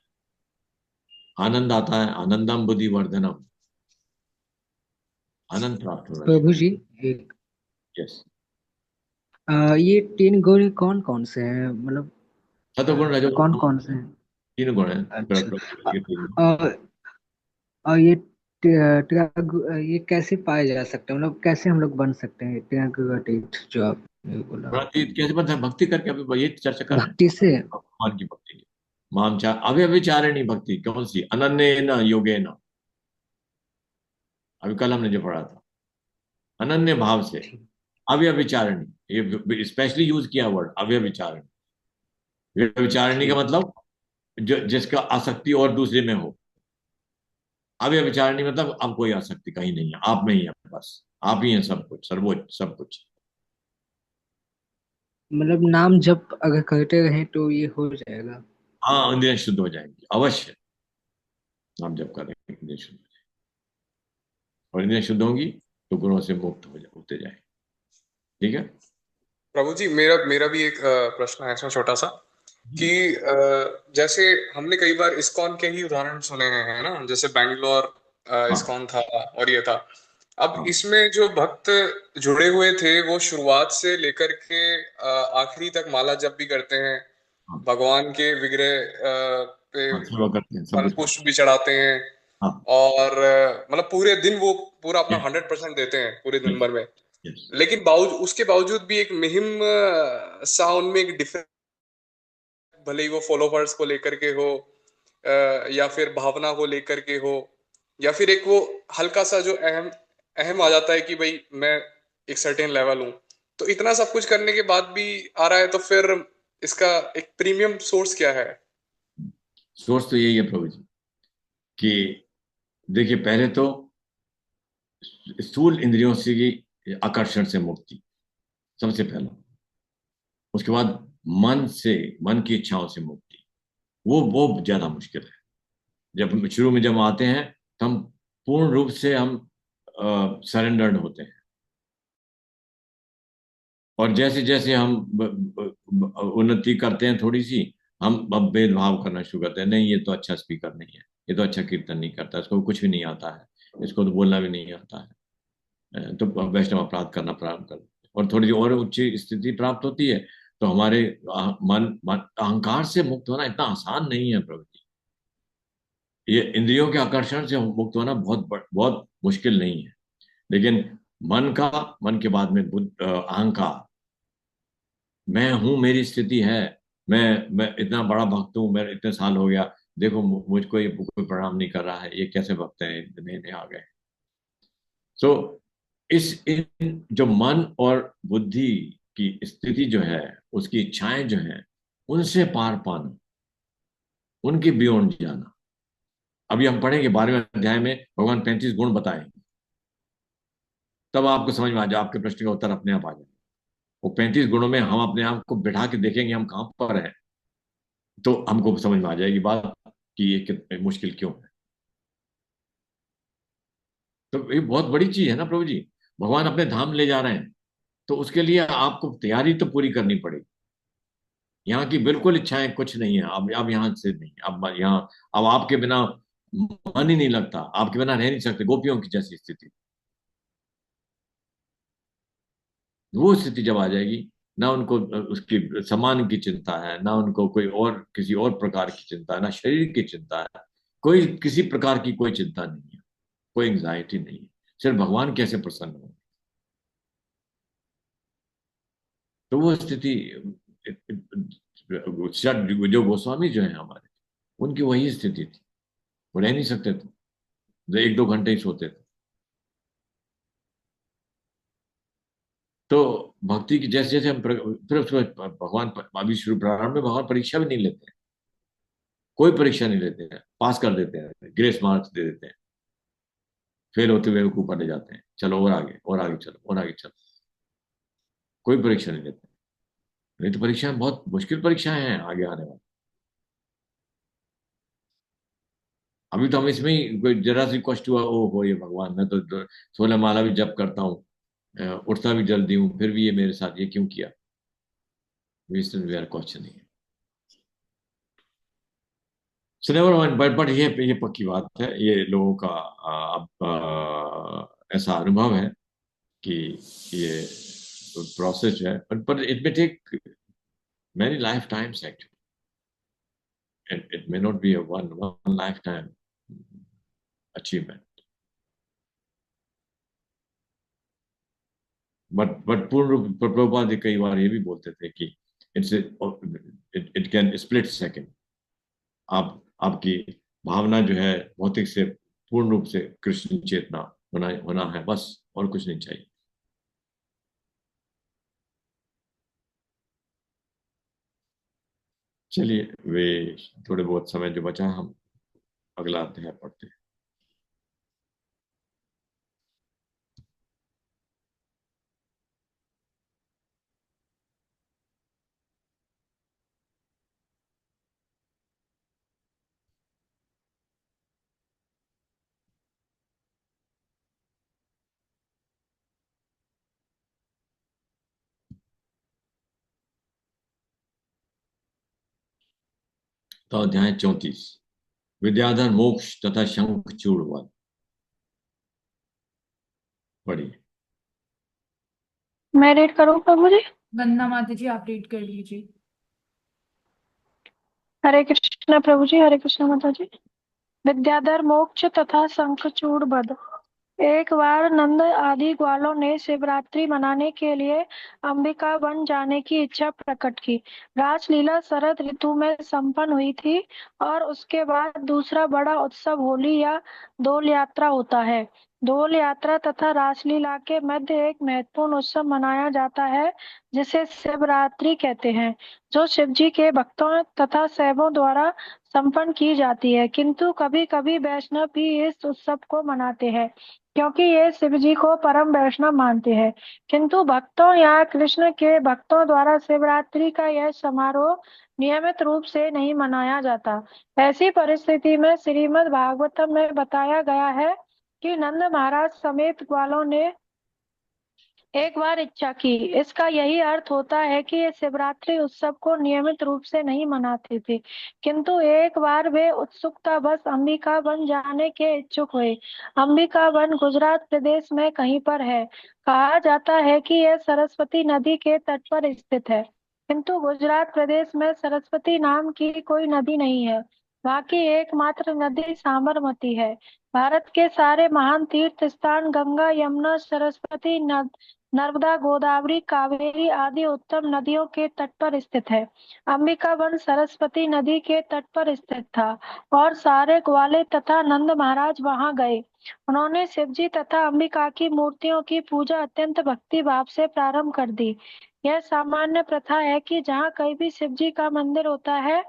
Speaker 2: आनंद आता है, आनंदम बुद्धि वर्धनम, आनंद प्राप्त होना।
Speaker 9: प्रभु जी एक
Speaker 2: यस,
Speaker 9: ये 3 गुण कौन कौन से हैं, मतलब
Speaker 2: सतोगुण रजोगुण
Speaker 9: कौन कौन से हैं?
Speaker 2: 3 गुण हैं।
Speaker 9: अच्छा। और ये ये कैसे पाए जा सकते हैं, मतलब कैसे हम लोग बन सकते हैं त्यागतीत, जो आपने बोला
Speaker 2: कैसे बनता है? भक्ति करके, अभी ये चर्चा कर रहे हैं
Speaker 9: भक्ति से।
Speaker 2: भगवान की भक्ति, माम चा अव्यभिचारिणी भक्ति। कौन सी? अनन्य न योगे न, अभी कल हमने जो पढ़ा था, अनन्य भाव से अव्यभिचारिणी, ये स्पेशली यूज किया वर्ड अव्यभिचारिणी। व्यभिचारिणी का मतलब जिसका आसक्ति और दूसरे में हो। अव्यभिचारिणी मतलब अब कोई आसक्ति कहीं नहीं है, आप में ही है, बस आप ही हैं सब कुछ, सर्वोच्च सब कुछ।
Speaker 9: मतलब नाम जप अगर करते रहे तो ये हो जाएगा।
Speaker 2: हाँ, इंद्रियां शुद्ध हो जाएंगी अवश्य, नाम जप करेंगे इंद्रियां शुद्ध हो जाएंगी, और इंद्रियां शुद्ध होंगी तो गुणों से मुक्त होते जाए। ठीक है
Speaker 7: प्रभु जी, मेरा भी एक प्रश्न है इसमें छोटा सा, कि जैसे हमने कई बार इस्कॉन के ही उदाहरण सुने हैं, है ना, जैसे बैंगलोर इस्कॉन था और ये था। अब इसमें जो भक्त जुड़े हुए थे वो शुरुआत से लेकर के आखिरी तक माला जप भी करते हैं, भगवान के विग्रह पे फल पुष्प भी चढ़ाते हैं, और मतलब पूरे दिन वो पूरा अपना 100% देते हैं पूरे दिन भर में। लेकिन उसके बावजूद भी एक मुहिम सा उनमें एक डिफरेंस, भले ही वो फॉलोवर्स को लेकर के हो या फिर भावना को लेकर के हो, या फिर एक वो हल्का सा जो अहम आ जाता है कि भाई मैं एक सर्टेन लेवल हूं, तो इतना सब कुछ करने के बाद भी आ रहा है, तो फिर इसका एक प्रीमियम सोर्स क्या है?
Speaker 2: सोर्स तो यही है प्रभु जी कि देखिए, पहले तो स्थूल इंद्रियों से आकर्षण से मुक्ति सबसे पहला, उसके बाद मन की इच्छाओं से मुक्ति, वो ज्यादा मुश्किल है। जब शुरू में जब आते हैं तो हम पूर्ण रूप से हम सरेंडर्ड होते हैं, और जैसे जैसे हम उन्नति करते हैं थोड़ी सी, हम अब भेदभाव करना शुरू करते हैं। नहीं, ये तो अच्छा स्पीकर नहीं है, ये तो अच्छा कीर्तन नहीं करता, इसको कुछ भी नहीं आता है, इसको तो बोलना भी नहीं आता है, तो वैष्णव अपराध करना प्रारंभ कर, और थोड़ी और उच्च स्थिति प्राप्त होती है तो हमारे मन अहंकार से मुक्त होना इतना आसान नहीं है प्रभु जी। ये इंद्रियों के आकर्षण से मुक्त होना बहुत मुश्किल नहीं है, लेकिन मन के बाद में अहंकार, मैं हूं, मेरी स्थिति है, मैं इतना बड़ा भक्त हूं, मैं इतने साल हो गया, देखो मुझको ये कोई प्रणाम नहीं कर रहा है, ये कैसे भक्त है, नए नए आ गए। सो इन जो मन और बुद्धि की स्थिति जो है, उसकी इच्छाएं जो हैं, उनसे पार पाना, उनके बियॉन्ड जाना। अभी हम पढ़ेंगे 12वें अध्याय में भगवान 35 गुण बताएंगे, तब आपको समझ में आ जाए, आपके प्रश्न का उत्तर अपने आप आ जाए। वो 35 गुणों में हम अपने आप को बिठा के देखेंगे हम कहाँ पर हैं, तो हमको समझ में आ जाएगी बात कि ये कितनी मुश्किल क्यों है। तो ये बहुत बड़ी चीज है ना प्रभु जी, भगवान अपने धाम ले जा रहे हैं, तो उसके लिए आपको तैयारी तो पूरी करनी पड़ेगी। यहाँ की बिल्कुल इच्छाएं कुछ नहीं है, अब यहाँ से नहीं, अब यहाँ, अब आपके बिना मन ही नहीं लगता, आपके बिना रह नहीं सकते, गोपियों की जैसी स्थिति। वो स्थिति जब आ जाएगी, ना उनको उसकी सम्मान की चिंता है, ना उनको कोई और किसी और प्रकार की चिंता है, ना शरीर की चिंता है, कोई किसी प्रकार की कोई चिंता नहीं है, कोई एंग्जाइटी नहीं है, सिर्फ भगवान कैसे प्रसन्न हो। तो वो स्थिति जो गोस्वामी जो है हमारे, उनकी वही स्थिति थी। वो रह नहीं सकते थे, जो 1-2 घंटे ही सोते थे। तो भक्ति की जैसे जैसे हम फिर उसमें भगवान, अभी शुरू प्रारंभ में भगवान परीक्षा भी नहीं लेते हैं, कोई परीक्षा नहीं लेते हैं, पास कर देते हैं, ग्रेस मार्क्स दे देते हैं, फेल होते हुए ऊपर ले जाते हैं, चलो और आगे और आगे चलो और आगे चलो, कोई परीक्षा नहीं लेते। नहीं तो परीक्षाएं बहुत मुश्किल परीक्षाएं हैं आगे आने वाली। अभी तो हम इसमें ही कोई जरा सी कष्ट हुआ, ओ हो ये भगवान, मैं तो 16 माला भी जप करता हूँ, उठता भी जल्दी हूँ, फिर भी ये मेरे साथ ये क्यों किया, we are questioning. So never mind, but ये पक्की बात है, ये लोगों का अब ऐसा अनुभव है कि ये प्रोसेस है, but it may take many lifetimes actually. It may not be a one lifetime achievement. But पूर्ण रूप प्रभुपाद कई बार ये भी बोलते थे कि it can split second. आपकी भावना जो है भौतिक से पूर्ण रूप से कृष्ण चेतना होना है, बस, और कुछ नहीं चाहिए। चलिए, वे थोड़े बहुत समय जो बचा, हम अगला अध्याय पढ़ते हैं। तो अध्याय 34, विद्याधर मोक्ष तथा शंखचूड़ वध। पढ़िए।
Speaker 6: मैं रीड करूं प्रभु जी?
Speaker 3: वंदना माता जी, आप रीड कर लीजिए।
Speaker 6: हरे कृष्णा प्रभु जी, हरे कृष्णा माता जी। विद्याधर मोक्ष तथा शंखचूड़ वध। एक बार नंद आदि ग्वालों ने शिवरात्रि मनाने के लिए अंबिका वन जाने की इच्छा प्रकट की। रासलीला शरद ऋतु में संपन्न हुई थी और उसके बाद दूसरा बड़ा उत्सव होली या दोल यात्रा होता है। दोल यात्रा तथा रासलीला के मध्य एक महत्वपूर्ण उत्सव मनाया जाता है जिसे शिवरात्रि कहते हैं, जो शिवजी के भक्तों तथा शैवों द्वारा संपन्न की जाती है। किंतु कभी कभी वैष्णव भी इस उत्सव को मनाते हैं क्योंकि ये शिव जी को परम वैष्णव मानते हैं। किंतु भक्तों या कृष्ण के भक्तों द्वारा शिवरात्रि का यह समारोह नियमित रूप से नहीं मनाया जाता। ऐसी परिस्थिति में श्रीमद् भागवतम में बताया गया है कि नंद महाराज समेत ग्वालों ने एक बार इच्छा की। इसका यही अर्थ होता है कि ये शिवरात्रि उत्सव को नियमित रूप से नहीं मनाते थे, किंतु एक बार वे उत्सुकता बस अंबिका वन जाने के इच्छुक हुए। अंबिका वन गुजरात प्रदेश में कहीं पर है। कहा जाता है कि यह सरस्वती नदी के तट पर स्थित है। किंतु गुजरात प्रदेश में सरस्वती नाम की कोई नदी नहीं है। वहाँ की एकमात्र नदी साबरमती है। भारत के सारे महान तीर्थ स्थान गंगा, यमुना, सरस्वती, नर्मदा, गोदावरी, कावेरी आदि उत्तम नदियों के तट पर स्थित है। अंबिका वन सरस्वती नदी के तट पर स्थित था और सारे ग्वाले तथा नंद महाराज वहां गए। उन्होंने शिवजी तथा अंबिका की मूर्तियों की पूजा अत्यंत भक्ति भाव से प्रारंभ कर दी। यह सामान्य प्रथा है कि जहाँ कहीं भी शिव जी का मंदिर होता है,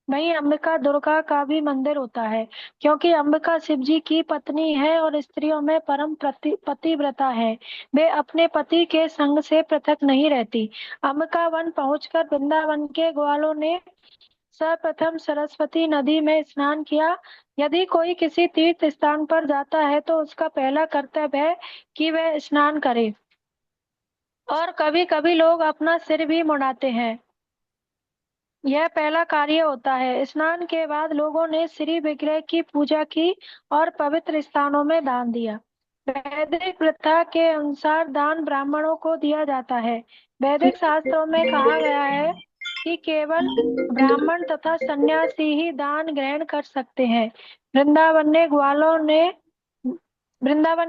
Speaker 6: वहीं अंबिका दुर्गा का भी मंदिर होता है, क्योंकि अंबिका शिव जी की पत्नी है और स्त्रियों में परम पतिव्रता है। वे अपने पति के संग से पृथक नहीं रहती। अंबिका वन पहुंचकर वृंदावन के ग्वालों ने सर्वप्रथम सरस्वती नदी में स्नान किया। यदि कोई किसी तीर्थ स्थान पर जाता है तो उसका पहला कर्तव्य है कि वह स्नान करे, और कभी कभी लोग अपना सिर भी मुड़ाते हैं। यह पहला कार्य होता है। स्नान के बाद लोगों ने श्री विग्रह की पूजा की और पवित्र स्थानों में दान दिया। वैदिक प्रथा के अनुसार दान ब्राह्मणों को दिया जाता है। वैदिक शास्त्रों में कहा गया है कि केवल ब्राह्मण तथा सन्यासी ही दान ग्रहण कर सकते हैं। वृंदावन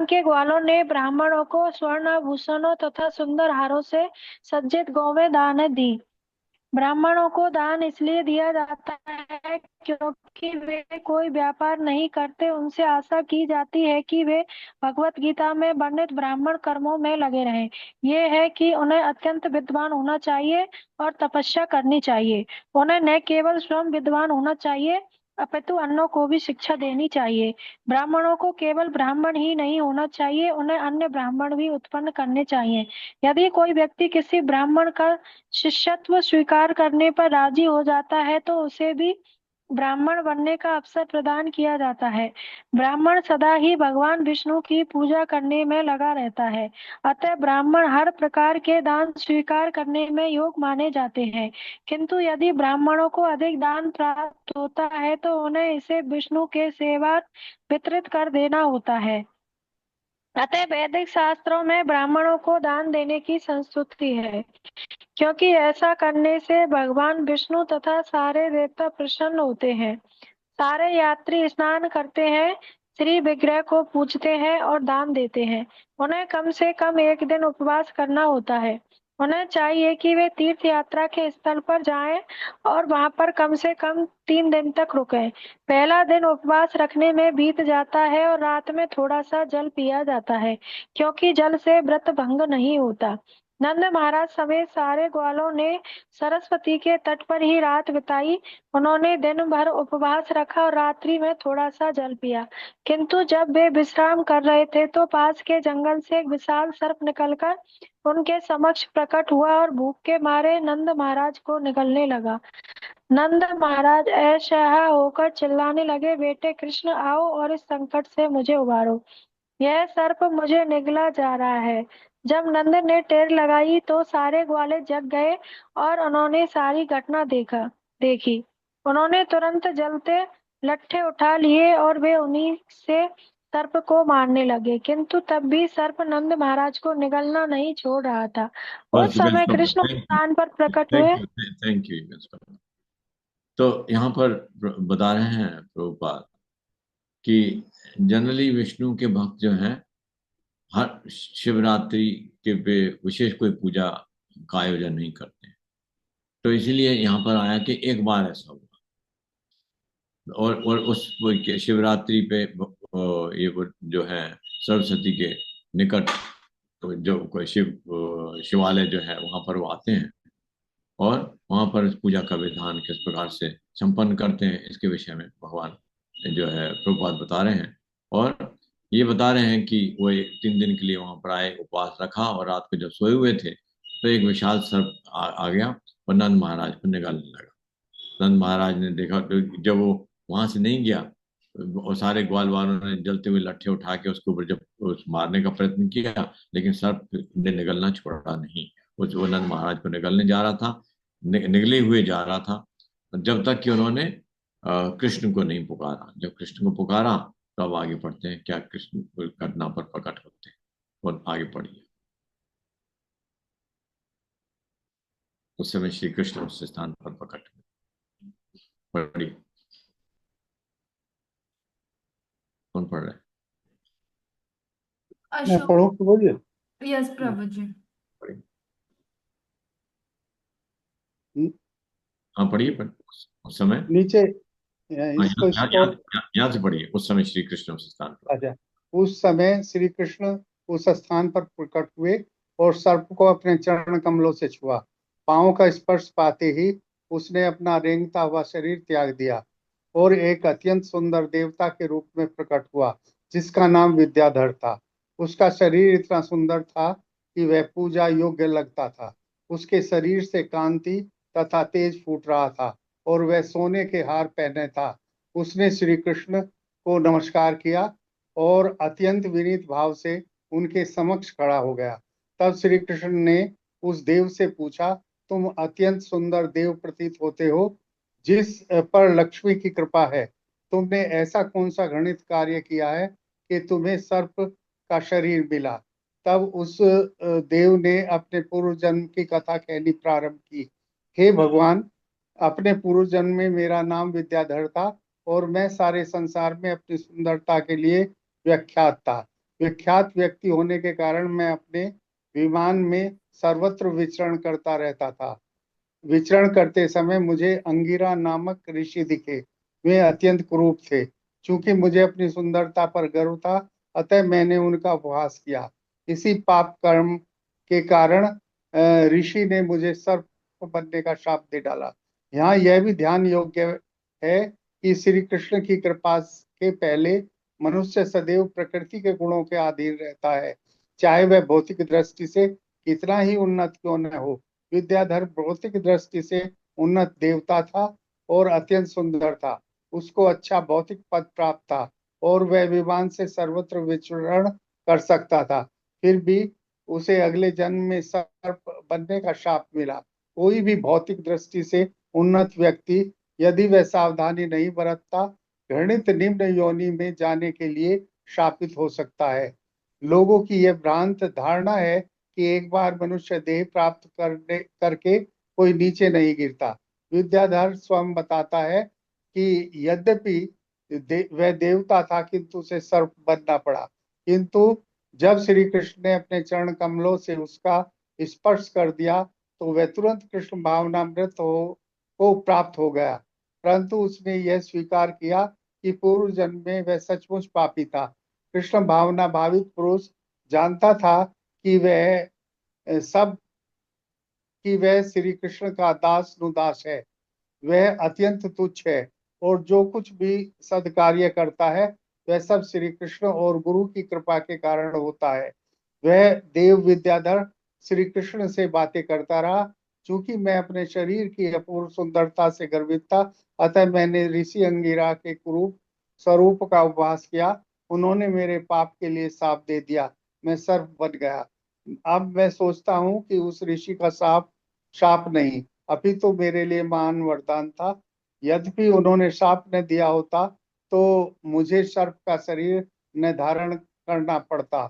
Speaker 6: के ग्वालों ने ब्राह्मणों को स्वर्ण आभूषणों तथा सुंदर हारों से सज्जित गौवें दान दी। ब्राह्मणों को दान इसलिए दिया जाता है क्योंकि वे कोई व्यापार नहीं करते। उनसे आशा की जाती है कि वे भगवत गीता में वर्णित ब्राह्मण कर्मों में लगे रहें। ये है कि उन्हें अत्यंत विद्वान होना चाहिए और तपस्या करनी चाहिए। उन्हें न केवल स्वयं विद्वान होना चाहिए अपितु अन्यों को भी शिक्षा देनी चाहिए। ब्राह्मणों को केवल ब्राह्मण ही नहीं होना चाहिए, उन्हें अन्य ब्राह्मण भी उत्पन्न करने चाहिए। यदि कोई व्यक्ति किसी ब्राह्मण का शिष्यत्व स्वीकार करने पर राजी हो जाता है तो उसे भी ब्राह्मण बनने का अवसर प्रदान किया जाता है। ब्राह्मण सदा ही भगवान विष्णु की पूजा करने में लगा रहता है, अतः ब्राह्मण हर प्रकार के दान स्वीकार करने में योग्य माने जाते हैं। किंतु यदि ब्राह्मणों को अधिक दान प्राप्त होता है तो उन्हें इसे विष्णु के सेवा वितरित कर देना होता है। अतः वैदिक शास्त्रों में ब्राह्मणों को दान देने की संस्तुति है, क्योंकि ऐसा करने से भगवान विष्णु तथा सारे देवता प्रसन्न होते हैं। सारे यात्री स्नान करते हैं, श्री विग्रह को पूजते हैं और दान देते हैं। उन्हें कम से कम एक दिन उपवास करना होता है। उन्हें चाहिए कि वे तीर्थ यात्रा के स्थल पर जाएं और वहां पर कम से कम 3 दिन तक रुकें। पहला दिन उपवास रखने में बीत जाता है और रात में थोड़ा सा जल पिया जाता है, क्योंकि जल से व्रत भंग नहीं होता। नंद महाराज समेत सारे ग्वालों ने सरस्वती के तट पर ही रात बिताई। उन्होंने दिन भर उपवास रखा और रात्रि में थोड़ा सा जल पिया। किंतु जब वे विश्राम कर रहे थे तो पास के जंगल से एक विशाल सर्प निकलकर उनके समक्ष प्रकट हुआ और भूख के मारे नंद महाराज को निगलने लगा। नंद महाराज असहाय होकर चिल्लाने लगे, बेटे कृष्ण आओ और इस संकट से मुझे उबारो। यह सर्प मुझे निगला जा रहा है। जब नंद ने टेर लगाई तो सारे ग्वाले जग गए और उन्होंने सारी घटना देखी। उन्होंने तुरंत जलते लट्ठे उठा लिए और वे उन्हीं से सर्प को मारने लगे, किंतु तब भी सर्प नंद महाराज को निगलना नहीं छोड़ रहा था।
Speaker 2: बस
Speaker 6: उस समय
Speaker 2: वेलकम,
Speaker 6: कृष्ण
Speaker 2: थैंक
Speaker 6: स्थान पर प्रकट
Speaker 2: यू,
Speaker 6: हुए।
Speaker 2: Thank you welcome. तो यहाँ पर बता रहे हैं प्रभुपाद कि जनरली विष्णु के भक्त जो हैं हर शिवरात्रि के पे विशेष कोई पूजा का आयोजन नहीं करते। तो इसीलिए यहाँ पर आया कि एक बार ऐसा हुआ और उस शिवरात्रि पे ये जो है सरस्वती के निकट तो जो कोई शिवालय जो है वहां पर वो आते हैं और वहां पर इस पूजा का विधान किस प्रकार से संपन्न करते हैं इसके विषय में भगवान जो है प्रभुपाद बता रहे हैं। और ये बता रहे हैं कि वो 3 दिन के लिए वहां पर आए, उपवास रखा और रात को जब सोए हुए थे तो एक विशाल सर्प आ गया और नंद महाराज को निगलने लगा। नंद महाराज ने देखा तो जब वो वहां से नहीं गया और सारे ग्वाल वालों ने जलते हुए लट्ठे उठा के उसके ऊपर जब उस मारने का प्रयत्न किया, लेकिन सर्प ने निगलना छोड़ा नहीं। वो नंद महाराज को निगलने जा रहा था, निगले हुए जा रहा था जब तक कि उन्होंने कृष्ण को नहीं पुकारा। जब कृष्ण को पुकारा तो अब आगे पढ़ते हैं क्या कृष्ण घटना पर प्रकट होते हैं और आगे पढ़िए। उस समय श्री कृष्ण उस स्थान पर प्रकट हुए। पढ़िए, कौन पढ़ रहा है?
Speaker 8: मैं
Speaker 3: अशोक।
Speaker 8: पढ़ूं तो बोलिए।
Speaker 3: यस प्रभु जी।
Speaker 2: पढ़िए,
Speaker 8: हम्म,
Speaker 2: हाँ पढ़िए, उस समय,
Speaker 8: नीचे
Speaker 2: हाँ,
Speaker 8: इसको स्क्रॉल।
Speaker 2: यहाँ से पढ़िए। उस समय श्री कृष्ण उस स्थान पर।
Speaker 8: अच्छा, उस समय श्री कृष्ण उस स्थान पर प्रकट हुए और सर्प को अपने चरण कमलों से छुआ। पांव का स्पर्श पाते ही उसने अपना रेंगता हुआ शरीर त्याग दिया और एक अत्यंत सुंदर देवता के रूप में प्रकट हुआ, जिसका नाम विद्याधर था। उसका शरीर इतना सुंदर था कि वह पूजा योग्य लगता था। उसके शरीर से कांति तथा तेज फूट रहा था और वह सोने के हार पहने था। उसने श्री कृष्ण को नमस्कार किया और अत्यंत विनीत भाव से उनके समक्ष खड़ा हो गया। तब श्री कृष्ण ने उस देव से पूछा, तुम अत्यंत सुंदर देव प्रतीत होते हो, जिस पर लक्ष्मी की कृपा है। तुमने ऐसा कौन सा घृणित कार्य किया है कि तुम्हें सर्प का शरीर मिला? तब उस देव ने अपने पूर्व जन्म की कथा कहनी प्रारंभ की। हे भगवान, अपने पूर्व जन्म में मेरा नाम विद्याधर था और मैं सारे संसार में अपनी सुंदरता के लिए विख्यात था। विख्यात व्यक्ति होने के कारण मैं अपने विमान में सर्वत्र विचरण करता रहता था। विचरण करते समय मुझे अंगिरा नामक ऋषि दिखे। वे अत्यंत क्रूर थे। चूंकि मुझे अपनी सुंदरता पर गर्व था, अतः मैंने उनका उपहास किया। इसी पाप कर्म के कारण ऋषि ने मुझे सर्प बनने का श्राप दे डाला। यहाँ यह भी ध्यान योग्य है कि श्री कृष्ण की कृपा के पहले मनुष्य सदैव प्रकृति के गुणों के अधीन रहता है, चाहे वह भौतिक दृष्टि से कितना ही उन्नत क्यों न हो। विद्याधर भौतिक दृष्टि से उन्नत देवता था और अत्यंत सुंदर था। उसको अच्छा भौतिक पद प्राप्त था और वह विमान से सर्वत्र विचरण कर सकता था। फिर भी उसे अगले जन्म में सर्प बनने का शाप मिला। कोई भी भौतिक दृष्टि से उन्नत व्यक्ति, यदि वह सावधानी नहीं बरतता, घृणित निम्न योनि में जाने के लिए शापित हो सकता है। लोगों की यह भ्रांत धारणा है कि एक बार मनुष्य देह प्राप्त करके कोई नीचे नहीं गिरता। विद्याधर स्वयं बताता है कि यद्यपि वह देवता था, किंतु उसे सर्प बनना पड़ा। किंतु जब श्री कृष्ण ने अपने चरण कमलों से उसका स्पर्श कर दिया, तो वह तुरंत कृष्ण भावनामृत को प्राप्त हो गया। परंतु उसने यह स्वीकार किया कि पूर्व जन्म में वह सचमुच पापी था। कृष्ण भावना भावित पुरुष जानता था कि वह श्री कृष्ण का दास नुदास है। वह अत्यंत तुच्छ है और जो कुछ भी सद्कार्य करता है वह सब श्री कृष्ण और गुरु की कृपा के कारण होता है। वह देव विद्याधर श्री कृष्ण से बातें करता रहा। चूंकि मैं अपने शरीर की अपूर्व सुंदरता से गर्वित था, अतः मैंने ऋषि अंगिरा के कुरूप स्वरूप का उपहास किया। उन्होंने मेरे पाप के लिए शाप दे दिया। मैं सर्प बन गया। अब मैं सोचता हूँ कि उस ऋषि का शाप नहीं, अभी तो मेरे लिए महान वरदान था। यद्यपि उन्होंने शाप न दिया होता तो मुझे सर्प का शरीर न धारण करना पड़ता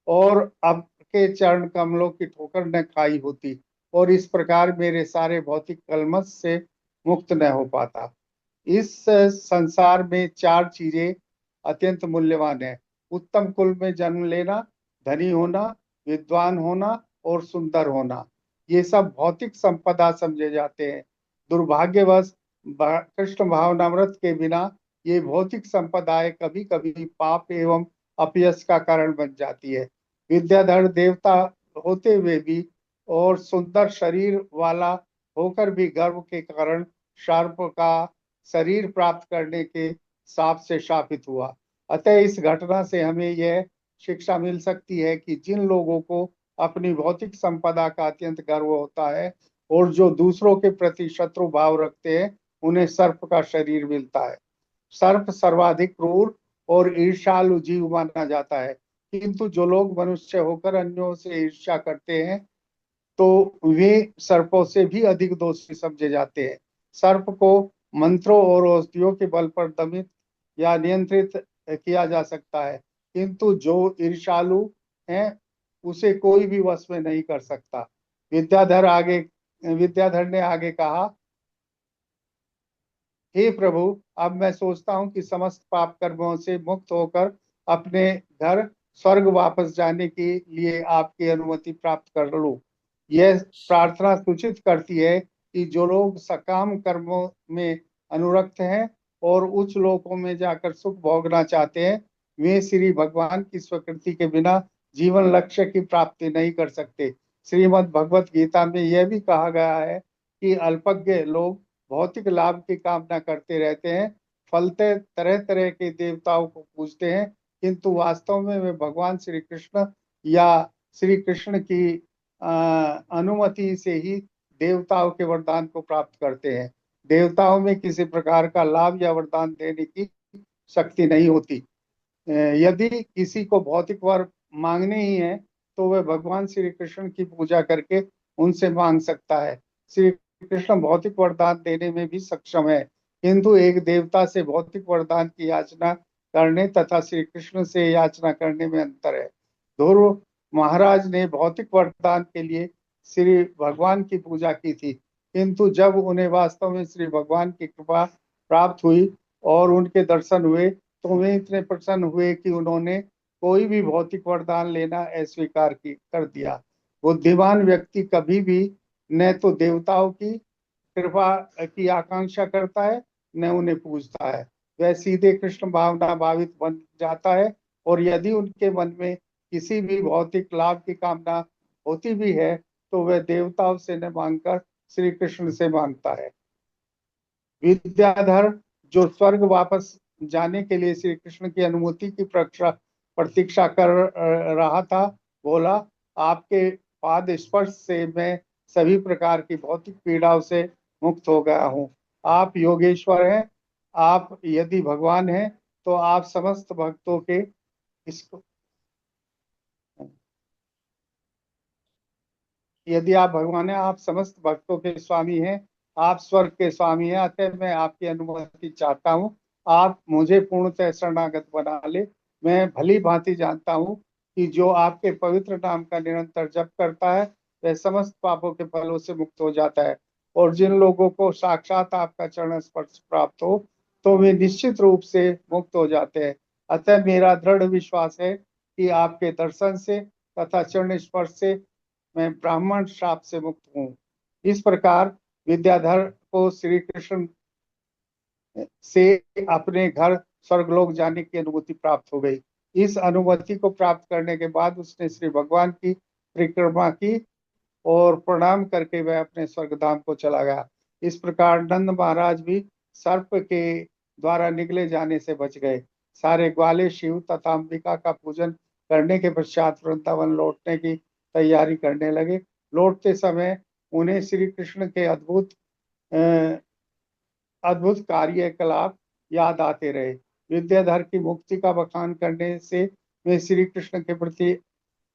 Speaker 8: और अब के चरण कमलों की ठोकर न खाई होती और इस प्रकार मेरे सारे भौतिक कलमश से मुक्त न हो पाता। इस संसार में 4 चीजें अत्यंत मूल्यवान है: उत्तम कुल में जन्म लेना, धनी होना, विद्वान होना और सुंदर होना। ये सब भौतिक संपदा समझे जाते हैं। दुर्भाग्यवश कृष्ण भावनामृत के बिना ये भौतिक संपदाएं कभी कभी पाप एवं अपयश का कारण बन जाती है। विद्याधर देवता होते हुए भी और सुंदर शरीर वाला होकर भी गर्व के कारण सर्प का शरीर प्राप्त करने के शाप से शापित हुआ। अतः इस घटना से हमें यह शिक्षा मिल सकती है कि जिन लोगों को अपनी भौतिक संपदा का अत्यंत गर्व होता है और जो दूसरों के प्रति शत्रु भाव रखते हैं, उन्हें सर्प का शरीर मिलता है। सर्प सर्वाधिक क्रूर और ईर्ष्यालु जीव माना जाता है, किंतु जो लोग मनुष्य होकर अन्यों से ईर्ष्या करते हैं तो वे सर्पों से भी अधिक दोषी समझे जाते हैं। सर्प को मंत्रों और औषधियों के बल पर दमित या नियंत्रित किया जा सकता है, किंतु जो ईर्ष्यालु है उसे कोई भी वश में नहीं कर सकता। विद्याधर आगे विद्याधर ने आगे कहा, हे प्रभु, अब मैं सोचता हूँ कि समस्त पाप कर्मों से मुक्त होकर अपने घर स्वर्ग वापस जाने के लिए आपकी अनुमति प्राप्त कर लूं। यह प्रार्थना सूचित करती है कि जो लोग सकाम कर्मों में अनुरक्त हैं और उच्च लोकों में जाकर सुख भोगना चाहते हैं, वे श्री भगवान की स्वीकृति के बिना जीवन लक्ष्य की प्राप्ति नहीं कर सकते। श्रीमद् भगवत गीता में यह भी कहा गया है कि अल्पज्ञ लोग भौतिक लाभ की कामना करते रहते हैं, फलते तरह तरह के देवताओं को पूजते हैं, किंतु वास्तव में वे भगवान श्री कृष्ण या श्री कृष्ण की अनुमति से ही देवताओं के वरदान को प्राप्त करते हैं। देवताओं में किसी प्रकार का लाभ या वरदान देने की शक्ति नहीं होती। यदि किसी को भौतिक वर मांगने ही है तो वह भगवान श्री कृष्ण की पूजा करके उनसे मांग सकता है। श्री कृष्ण भौतिक वरदान देने में भी सक्षम है, किंतु एक देवता से भौतिक वरदान की याचना करने तथा श्री कृष्ण से याचना करने में अंतर है। ध्रुव महाराज ने भौतिक वरदान के लिए श्री भगवान की पूजा की थी, किंतु जब उन्हें वास्तव में श्री भगवान की कृपा प्राप्त हुई और उनके दर्शन हुए तो वे इतने प्रसन्न हुए कि उन्होंने कोई भी भौतिक वरदान लेना अस्वीकार कर दिया। बुद्धिमान व्यक्ति कभी भी न तो देवताओं की कृपा की आकांक्षा करता है न उन्हें पूजता है। वह सीधे कृष्ण भावना भावित बन जाता है, और यदि उनके मन में किसी भी भौतिक लाभ की कामना होती भी है तो वह देवताओं से न मांगकर श्री कृष्ण से मांगता है। विद्याधर, जो स्वर्ग वापस जाने के लिए श्री कृष्ण की अनुमति की प्रतीक्षा कर रहा था, बोला, आपके पाद स्पर्श से मैं सभी प्रकार की भौतिक पीड़ाओं से मुक्त हो गया हूँ। आप योगेश्वर हैं। आप यदि भगवान हैं तो आप समस्त भक्तों के इसको यदि आप भगवान हैं, आप समस्त भक्तों के स्वामी हैं, आप स्वर्ग के स्वामी हैं। अतः मैं आपकी अनुमति चाहता हूँ, आप मुझे पूर्णतः शरणागत बना ले। मैं भली भांति जानता हूँ कि जो आपके पवित्र नाम का निरंतर जप करता है वह समस्त पापों के फलों से मुक्त हो जाता है, और जिन लोगों को साक्षात आपका चरण स्पर्श प्राप्त हो तो वे निश्चित रूप से मुक्त हो जाते हैं। अतः मेरा दृढ़ विश्वास है कि आपके दर्शन से तथा चरण स्पर्श से मैं ब्राह्मण श्राप से मुक्त हूँ। इस प्रकार विद्याधर को श्री कृष्ण से अपने घर स्वर्गलोक जाने की अनुमति प्राप्त हो गई। इस अनुमति को प्राप्त करने के बाद उसने श्री भगवान की परिक्रमा की और प्रणाम करके वह अपने स्वर्गधाम को चला गया। इस प्रकार नंद महाराज भी सर्प के द्वारा निगले जाने से बच गए। सारे ग्वाले शिव तथा अंबिका का पूजन करने के पश्चात वृंदावन लौटने की तैयारी करने लगे। लौटते समय उन्हें श्री कृष्ण के अद्भुत कार्यकलाप याद आते रहे। विद्याधर की मुक्ति का बखान करने से वे श्री कृष्ण के प्रति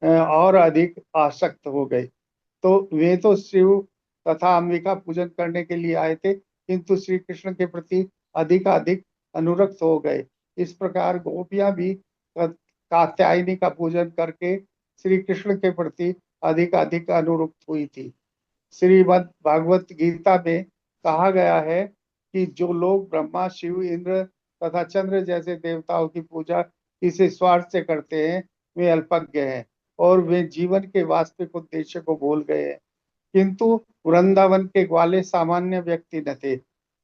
Speaker 8: और अधिक आसक्त हो गए। तो वे तो शिव तथा अंबिका पूजन करने के लिए आए थे, किंतु श्री कृष्ण के प्रति अधिक अनुरक्त हो गए। इस प्रकार गोपियां भी कात्यायनी का पूजन करके श्री कृष्ण के प्रति अधिक अनुरक्त हुई थी। श्रीमद् भागवत गीता में कहा गया है कि जो लोग ब्रह्मा, शिव, इंद्र तथा चंद्र जैसे देवताओं की पूजा किसी स्वार्थ से करते हैं वे अल्पज्ञ हैं और वे जीवन के वास्तविक उद्देश्य को भूल गए हैं। किंतु वृंदावन के ग्वाले सामान्य व्यक्ति न थे।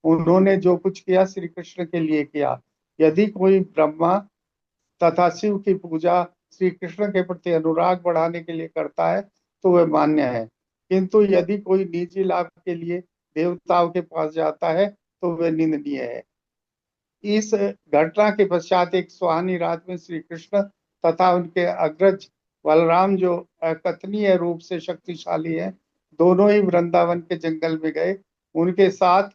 Speaker 8: उन्होंने जो कुछ किया श्री कृष्ण के लिए किया। यदि कोई ब्रह्मा तथा शिव की पूजा श्री कृष्ण के प्रति अनुराग बढ़ाने के लिए करता है तो वह मान्य है, किंतु यदि कोई निजी लाभ के लिए देवताओं के पास जाता है तो वह निंदनीय है। इस घटना के पश्चात एक सुहानी रात में श्री कृष्ण तथा उनके अग्रज बलराम, जो अकथनीय रूप से शक्तिशाली है, दोनों ही वृंदावन के जंगल में गए। उनके साथ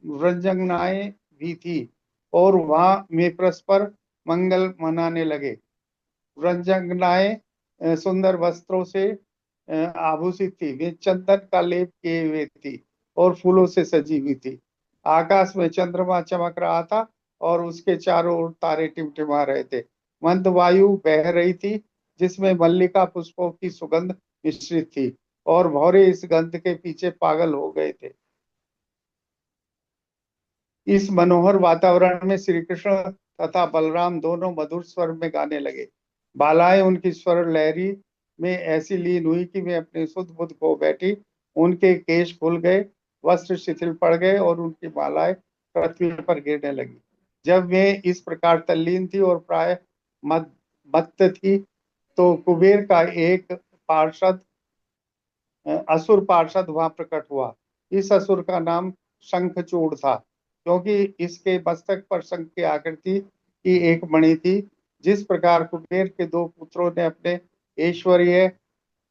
Speaker 8: व्रजंगनाएं भी थी और वहां में परस्पर मंगल मनाने लगे। व्रजंगनाएं सुंदर वस्त्रों से आभूषित थी। वे चंदन का लेप किए हुए थी और फूलों से सजी हुई थी। आकाश में चंद्रमा चमक रहा था और उसके चारों ओर तारे टिमटिमा रहे थे। मंद वायु बह रही थी जिसमें मल्लिका पुष्पों की सुगंध मिश्रित थी। और भौरे इस गंध के पीछे पागल हो गए थे। इस मनोहर वातावरण में श्री कृष्ण तथा बलराम दोनों मधुर स्वर में गाने लगे। बालाएं उनकी स्वर लहरी में ऐसी लीन हुई कि वे अपने सुध बुध खो बैठी। उनके केश खुल गए, वस्त्र शिथिल पड़ गए और उनकी मालाएं पृथ्वी पर गिरने लगी। जब वे इस प्रकार तल्लीन थी और प्राय मत्त थी, तो कुबेर का एक पार्षद असुर पार्षद वहां प्रकट हुआ। इस असुर का नाम शंखचूड़ था, क्योंकि इसके मस्तक पर शंख की आकृति की एक मणि थी। जिस प्रकार कुबेर के दो पुत्रों ने अपने ऐश्वर्य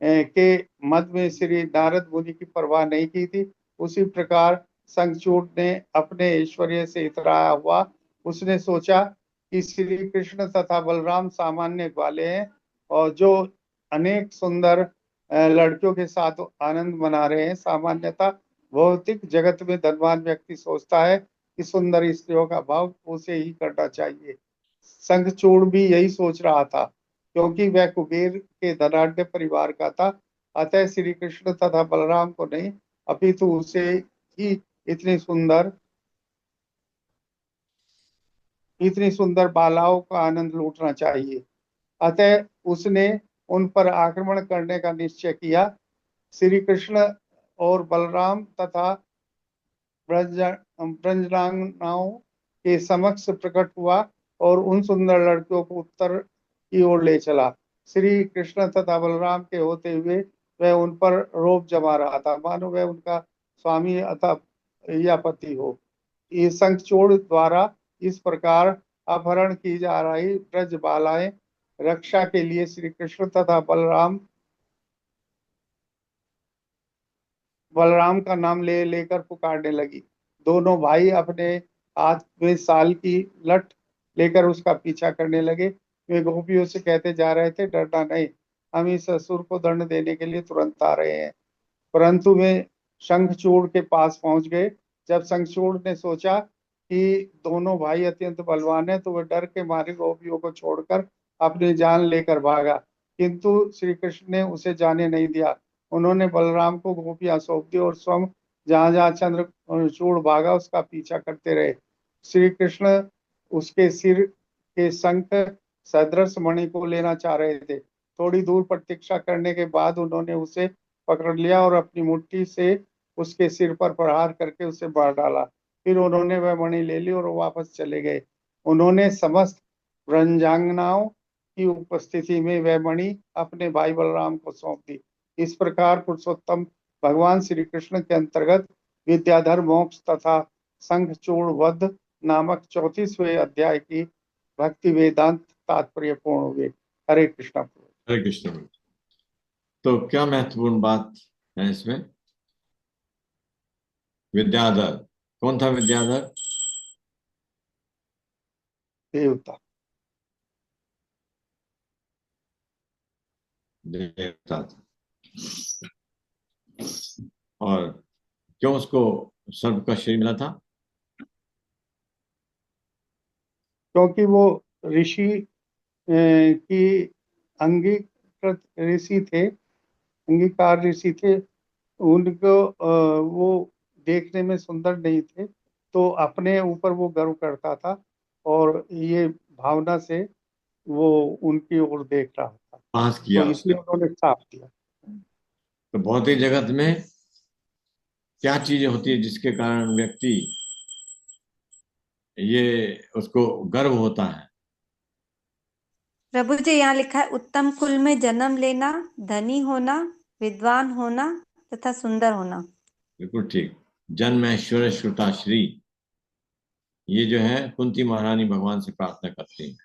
Speaker 8: के मद में श्री नारद मुनि की परवाह नहीं की थी, उसी प्रकार शंखचूड़ ने अपने ऐश्वर्य से इतराया हुआ उसने सोचा कि श्री कृष्ण तथा बलराम सामान्य ग्वाले हैं और जो अनेक सुंदर लड़कियों के साथ आनंद मना रहे हैं। सामान्यतः भौतिक जगत में धनवान व्यक्ति सोचता है कि सुंदर स्त्रियों का भाव उसे ही करना चाहिए। शंखचूड़ भी यही सोच रहा था, क्योंकि वह कुबेर के धनाढ्य परिवार का था। अतः श्री कृष्ण तथा बलराम को नहीं, अपितु उसे ही इतनी सुंदर बालाओं का आनंद लूटना चाहिए। अतः उसने उन पर आक्रमण करने का निश्चय किया। श्री कृष्ण और बलराम तथा ब्रजरांगनाओं के समक्ष प्रकट हुआ और उन सुंदर लड़कियों को उत्तर की ओर ले चला। श्री कृष्ण तथा बलराम के होते हुए वह उन पर रोब जमा रहा था, मानो वह उनका स्वामी अथवा या पति हो। इस शंखचूड़ द्वारा इस प्रकार अपहरण की जा रही ब्रज बालाएं रक्षा के लिए श्री कृष्ण तथा बलराम का नाम ले लेकर पुकारने लगी। दोनों भाई अपने हाथ में साल की लठ लेकर उसका पीछा करने लगे। वे गोपियों से कहते जा रहे थे, डरना नहीं, हम इस असुर को दंड देने के लिए तुरंत आ रहे हैं। परंतु वे शंखचूड़ के पास पहुंच गए। जब शंखचूड़ ने सोचा कि दोनों भाई अत्यंत बलवान हैं, तो वह डर के मारे गोपियों को छोड़कर अपनी जान लेकर भागा, किंतु श्री कृष्ण ने उसे जाने नहीं दिया। उन्होंने बलराम को गोपियां सौंप दी और स्वयं जहां जहां चंद्रचूड़ भागा उसका पीछा करते रहे। श्री कृष्ण उसके सिर के शंख सदृश मणि को लेना चाह रहे थे। थोड़ी दूर प्रतीक्षा करने के बाद उन्होंने उसे पकड़ लिया और अपनी मुट्ठी से उसके सिर पर प्रहार करके उसे मार डाला। फिर उन्होंने वह मणि ले ली और वापस चले गए। उन्होंने समस्त ब्रजांगनाओं की उपस्थिति में वह मणि अपने भाई बलराम को सौंप दी। इस प्रकार पुरुषोत्तम भगवान श्री कृष्ण के अंतर्गत विद्याधर मोक्ष तथा शंखचूड़ वध नामक 34वें अध्याय की भक्ति वेदांत तात्पर्य पूर्ण हुए। हरे कृष्ण।
Speaker 2: हरे कृष्ण। तो क्या महत्वपूर्ण बात है इसमें? विद्याधर कौन था? विद्याधर
Speaker 8: देवता।
Speaker 2: देवता था। और क्यों उसको सर्प का शरीर मिला था?
Speaker 8: क्योंकि वो ऋषि की अंगीकृत ऋषि थे, अंगीकार ऋषि थे। उनको वो देखने में सुंदर नहीं थे, तो अपने ऊपर वो गर्व करता था और ये भावना से वो उनकी ओर देख रहा था,
Speaker 2: पास किया
Speaker 8: तो इसलिए उन्होंने साफ किया।
Speaker 2: तो भौतिक जगत में क्या चीजें होती है जिसके कारण व्यक्ति ये उसको गर्व होता है?
Speaker 5: प्रभु जी, यहाँ लिखा है उत्तम कुल में जन्म लेना, धनी होना, विद्वान होना तथा सुंदर होना।
Speaker 2: बिल्कुल ठीक। जन्म ऐश्वर्य श्रुताश्री, ये जो है कुंती महारानी भगवान से प्रार्थना करती है।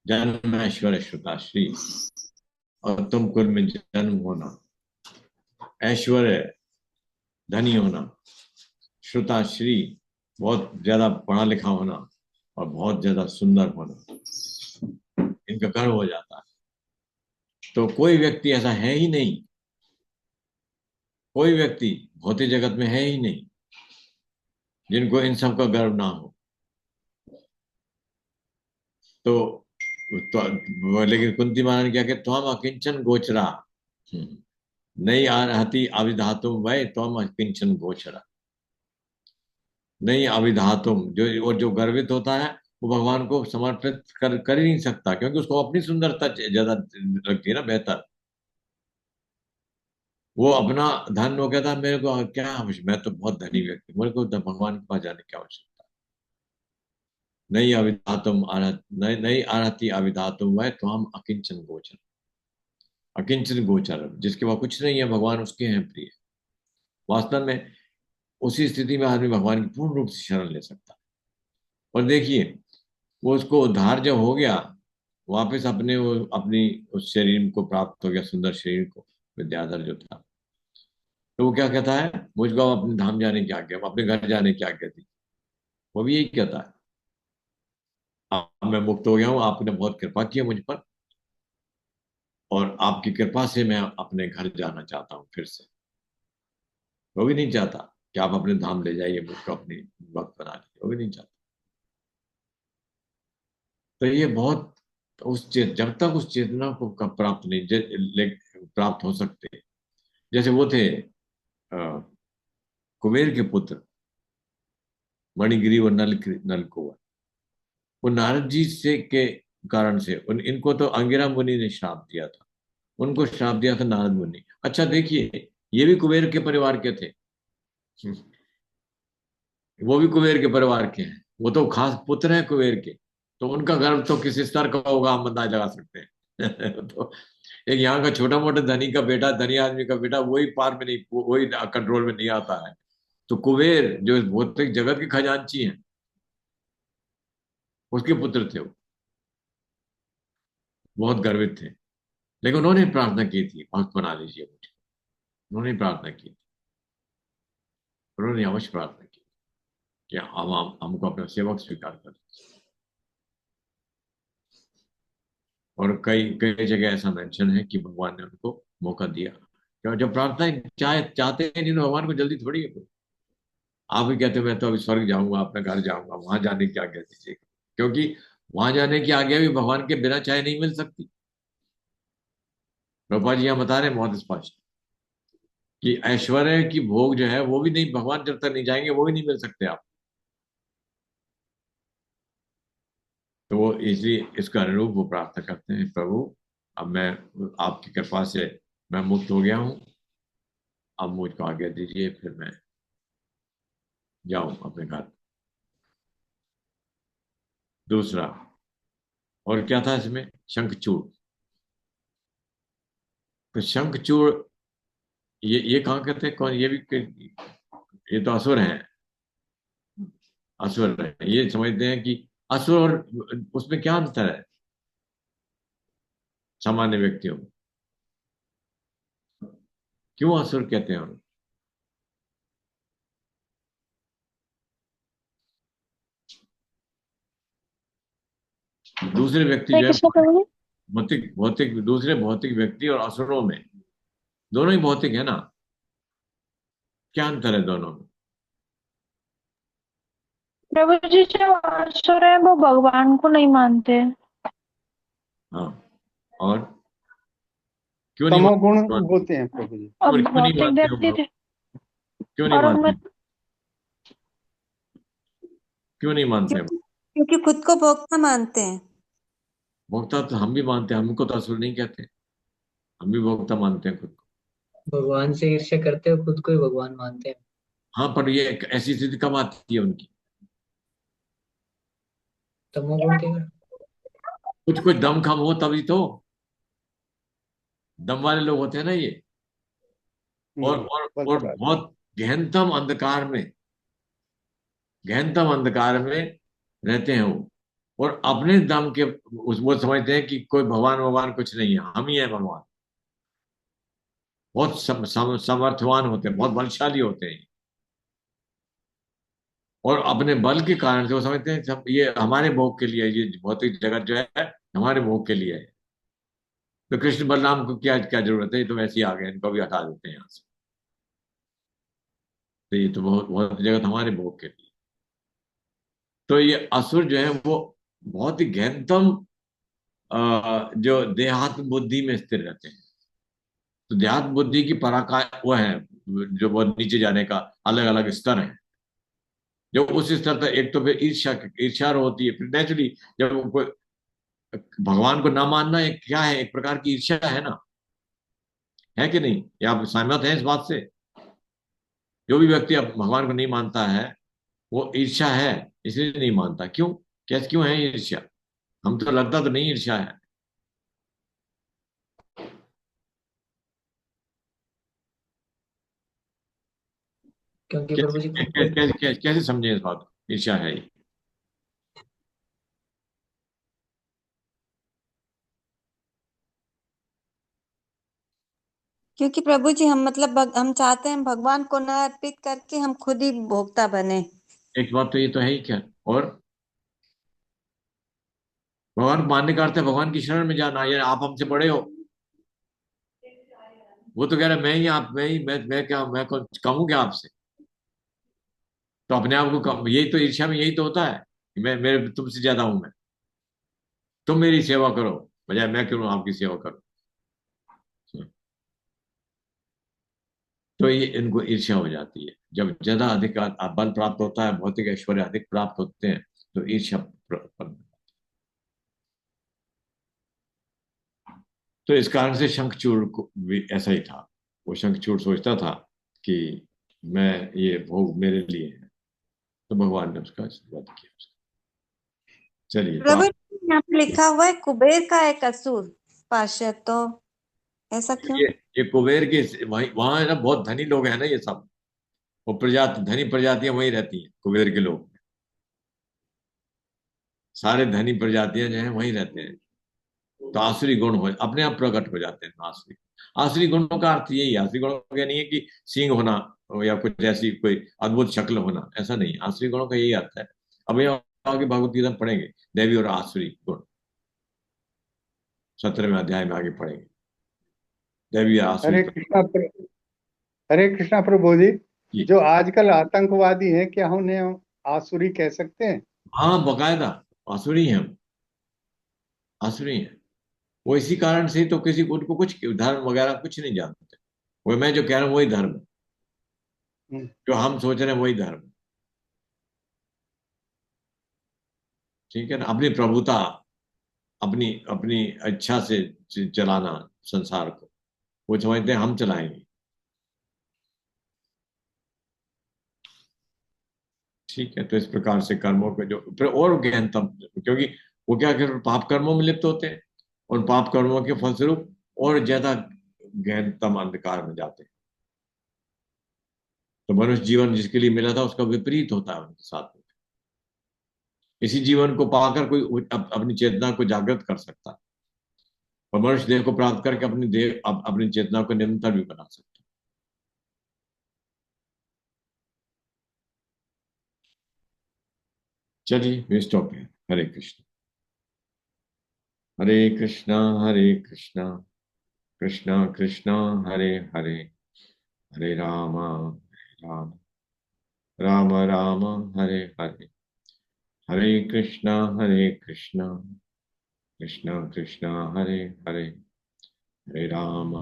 Speaker 2: जन्म ऐश्वर्य श्रुताश्री, और तुम कुल में जन्म होना, ऐश्वर्य धनी होना, श्रुताश्री बहुत ज्यादा पढ़ा लिखा होना, और बहुत ज्यादा सुंदर होना, इनका गर्व हो जाता है। तो कोई व्यक्ति ऐसा है ही नहीं, कोई व्यक्ति भौतिक जगत में है ही नहीं जिनको इन सब का गर्व ना हो। तो लेकिन कुंती महारानी क्या कहते, त्वम अकिंचन गोचरा, नहीं अर्हति अविधातुम वै त्वम किंचन गोचर। नहीं अविधातुम, जो और जो गर्वित होता है वो भगवान को समर्पित कर ही नहीं सकता, क्योंकि उसको अपनी सुंदरता ज्यादा लगती है ना, बेहतर। वो अपना धन, वो कहता है मेरे को क्या मैं तो बहुत धनी व्यक्ति, मेरे को तो भगवान के पास जाने की आवश्यकता है। नहीं अविधातुम नहीं अर्हति अविधातुम वै त्वम अकिंचन गोचर। अकिंचन गोचर, जिसके पास कुछ नहीं है भगवान उसके हैं प्रिय। वास्तव में उसी स्थिति में आदमी भगवान की पूर्ण रूप से शरण ले सकता है। और देखिए, वो उसको उद्धार जब हो गया, वापस अपने वो अपनी उस शरीर को प्राप्त हो गया, सुंदर शरीर को, विद्याधर जो था, तो वो क्या कहता है, मुझको अपने धाम जाने की आज्ञा, अपने घर जाने की आज्ञा दी। वो भी यही कहता है, अब मैं मुक्त हो गया हूँ, आपने बहुत कृपा की है मुझ पर, और आपकी कृपा से मैं अपने घर जाना चाहता हूँ फिर से। वो भी नहीं चाहता कि आप अपने धाम ले जाइए, मुझको अपनी भक्त बना लीजिए, वो भी नहीं चाहता। तो ये बहुत जब तक उस चेतना को प्राप्त नहीं प्राप्त हो सकते। जैसे वो थे कुबेर के पुत्र मणिगिरी और नलकुबर। वो नारद जी से के कारण से इनको तो अंगिरा मुनि ने श्राप दिया था, उनको श्राप दिया था नारद मुनि। अच्छा देखिए, ये भी कुबेर के परिवार के थे, वो भी कुबेर के परिवार के हैं, वो तो खास पुत्र हैं कुबेर के, तो उनका गर्व तो किस स्तर का होगा हम अंदाज लगा सकते हैं। तो एक यहाँ का छोटा मोटा धनी का बेटा, धनी आदमी का बेटा, वही पार में नहीं, वही कंट्रोल में नहीं आता है। तो कुबेर जो इस भौतिक जगत के खजांची हैं, उसके पुत्र थे वो, बहुत गर्वित थे। लेकिन उन्होंने प्रार्थना की थी, भक्त बना लीजिए मुझे, उन्होंने प्रार्थना की थी, उन्होंने अवश्य प्रार्थना की कि हमको अपना सेवक स्वीकार कर। और कई कई जगह ऐसा मेंशन है कि भगवान ने उनको मौका दिया, क्या जब प्रार्थना चाहते हैं नहीं, भगवान को जल्दी थोड़ी है। आप ही कहते हो मैं तो अभी स्वर्ग जाऊंगा, अपने घर जाऊंगा, वहां जाने की आज्ञा दीजिए, क्योंकि वहां जाने की आज्ञा भी भगवान के बिना चाहे नहीं मिल सकती। प्रभुपाद जी यहाँ बता रहे हैं बहुत स्पष्ट कि ऐश्वर्य की भोग जो है वो भी नहीं, भगवान जब तक नहीं जाएंगे वो भी नहीं मिल सकते आप। तो वो इसलिए इसका अनुरूप वो प्रार्थना करते हैं, प्रभु अब मैं आपकी कृपा से मैं मुक्त हो गया हूं, अब मुझको आज्ञा दीजिए, फिर मैं जाऊं अपने घर। दूसरा और क्या था इसमें, शंखचूड़। तो शंखचूड़ ये कहाँ कहते हैं, कौन, ये भी ये तो असुर हैं, असुर है, ये समझते हैं कि असुर और उसमें क्या अंतर है सामान्य व्यक्तियों में, क्यों असुर कहते हैं उन्हें? दूसरे व्यक्ति
Speaker 6: हरे
Speaker 2: जो है
Speaker 6: कृष्ण प्रभु जी।
Speaker 2: भौतिक भौतिक दूसरे भौतिक व्यक्ति और असुरों में, दोनों ही भौतिक है ना, क्या अंतर है दोनों में?
Speaker 6: प्रभु जी जो असुर है वो भगवान को नहीं मानते।
Speaker 2: हाँ, और क्यों नहीं
Speaker 8: तमोगुण
Speaker 2: मानते?
Speaker 8: होते हैं प्रभु जी।
Speaker 6: और
Speaker 2: क्यों नहीं
Speaker 6: भौतिक
Speaker 2: मानते
Speaker 6: व्यक्ति
Speaker 2: हो?
Speaker 6: थे
Speaker 2: क्यों नहीं
Speaker 6: और उनमें
Speaker 2: मानते, क्यों नहीं मानते?
Speaker 5: क्योंकि खुद को भोक्ता मानते हैं।
Speaker 2: भोक्ता तो हम भी मानते हैं, हमको तो असुर नहीं कहते, हम भी भोक्ता मानते हैं खुद को।
Speaker 10: भगवान से ईर्ष्या करते हो, खुद को ही भगवान मानते हैं।
Speaker 2: हाँ, पर ये एक ऐसी स्थिति कब आती है उनकी,
Speaker 10: तमोगुण के कारण।
Speaker 2: कुछ कुछ दम खम हो तभी तो, दम वाले लोग होते हैं ना ये, और
Speaker 8: बस
Speaker 2: बहुत गहनतम अंधकार में रहते हैं वो, और अपने दम के वो समझते हैं कि कोई भगवान कुछ नहीं है, हम ही है भगवान। बहुत समर्थवान होते हैं, बहुत बलशाली होते हैं, और अपने बल के कारण से वो समझते हैं सब ये हमारे भोग के लिए, ये भौतिक जगत जो है हमारे भोग के लिए है। तो कृष्ण बलराम को क्या क्या जरूरत है, ये तो वैसे ही आ गए, इनको भी हटा देते हैं यहाँ से, तो ये तो बहुत बहुत जगत हमारे भोग के लिए। तो ये असुर जो है वो बहुत ही गहनतम जो देहात्म बुद्धि में स्थिर रहते हैं, तो देहात बुद्धि की पराकाय वो है, जो बहुत नीचे जाने का अलग अलग स्तर है। जो उस स्तर तक, एक तो फिर ईर्ष्या ईर्ष्या होती है, फिर नेचुरली जब कोई भगवान को ना मानना एक क्या है, एक प्रकार की ईर्ष्या है ना, है कि नहीं? या आप सहमत हैं इस बात से? जो भी व्यक्ति अब भगवान को नहीं मानता है वो ईर्ष्या है, इसलिए नहीं मानता। क्यों? कैसे क्यों है ईर्ष्या? हम तो लगता तो नहीं ईर्ष्या है।
Speaker 10: क्योंकि प्रभु
Speaker 2: कैसे
Speaker 10: जी खुद
Speaker 2: कैसे कैसे, कैसे, कैसे समझे इस बात को? ईर्ष्या है ये।
Speaker 5: क्योंकि प्रभु जी हम मतलब हम चाहते हैं भगवान को न अर्पित करके हम खुद ही भोक्ता बने।
Speaker 2: एक बात तो ये तो है ही क्या, और भगवान को मानने का अर्थ है भगवान की शरण में जाना, या आप हमसे बड़े हो। वो तो कह रहा है मैं ही आप, मैं क्या, मैं कौन कम हूं क्या आपसे? तो अपने आप को कम, यही तो ईर्ष्या में यही तो होता है कि मैं, मेरे तुमसे ज्यादा हूं मैं, तुम मेरी सेवा करो बजाय मैं क्यों आपकी सेवा करूं। तो ये इनको ईर्ष्या हो जाती है। जब ज्यादा अधिक बल प्राप्त होता है, भौतिक ऐश्वर्य अधिक प्राप्त होते हैं, तो ईर्ष्या उत्पन्न। तो इस कारण से शंखचूड़ को भी ऐसा ही था। वो शंखचूड़ सोचता था कि मैं, ये भोग मेरे लिए है, तो भगवान ने उसका आशीर्वाद किया उसका। चलिए तो
Speaker 5: प्रभु जी, यहाँ पे लिखा हुआ है कुबेर का एक असुर पार्षद, तो ऐसा क्यों?
Speaker 2: ये कुबेर के वहीं, वहां है ना, बहुत धनी लोग हैं ना ये सब। वो प्रजाति, धनी प्रजातियां वहीं रहती हैं कुबेर के लोग। सारे धनी प्रजातियां जो हैं वहीं रहते हैं। तो आसुरी गुण हो अपने आप प्रकट हो जाते हैं। आसुरी आसुरी गुणों का अर्थ यही है। आसुरी गुणों का नहीं है कि सींग होना या कुछ ऐसी कोई अद्भुत शक्ल होना, ऐसा नहीं। आसुरी गुणों का यही अर्थ है। अब ये आगे भगवत गीता में पढ़ेंगे, दैवी और आसुरी गुण 17वें अध्याय में आगे पढ़ेंगे, दैवी और आसुरी
Speaker 8: हरे
Speaker 2: गुण।
Speaker 8: कृष्णा हरे कृष्णा प्रभु जी।
Speaker 2: जी
Speaker 8: जो आजकल आतंकवादी हैं, क्या उन्हें आसुरी कह सकते हैं?
Speaker 2: हाँ, बकायदा आसुरी हैं हम, आसुरी हैं। वो इसी कारण से तो किसी को, उनको कुछ धर्म वगैरह कुछ नहीं जानते। वो मैं जो कह रहा हूँ वही धर्म है।
Speaker 8: हम्म।
Speaker 2: जो हम सोच रहे हैं वही धर्म है। ठीक है ना? अपनी प्रभुता, अपनी अपनी इच्छा से चलाना संसार को, वो समझते हैं हम चलाएंगे। ठीक है, तो इस प्रकार से कर्मों के जो फिर और गहनतम, क्योंकि वो क्या कर पाप कर्मों में लिप्त होते हैं, और पाप कर्मों के फलस्वरूप और ज्यादा गहनतम अंधकार में जाते हैं। तो मनुष्य जीवन जिसके लिए मिला था उसका विपरीत होता है उनके साथ में। इसी जीवन को पाकर कोई अपनी चेतना को जागृत कर सकता है, और मनुष्य देह को प्राप्त करके अपनी देह अपनी चेतना को निरंतर भी बना सकता है। चलिए वे स्टॉप है। हरे कृष्ण हरे कृष्णा हरे कृष्णा कृष्णा कृष्णा हरे हरे, हरे राम राम राम हरे हरे, हरे कृष्णा कृष्णा कृष्णा हरे हरे, हरे राम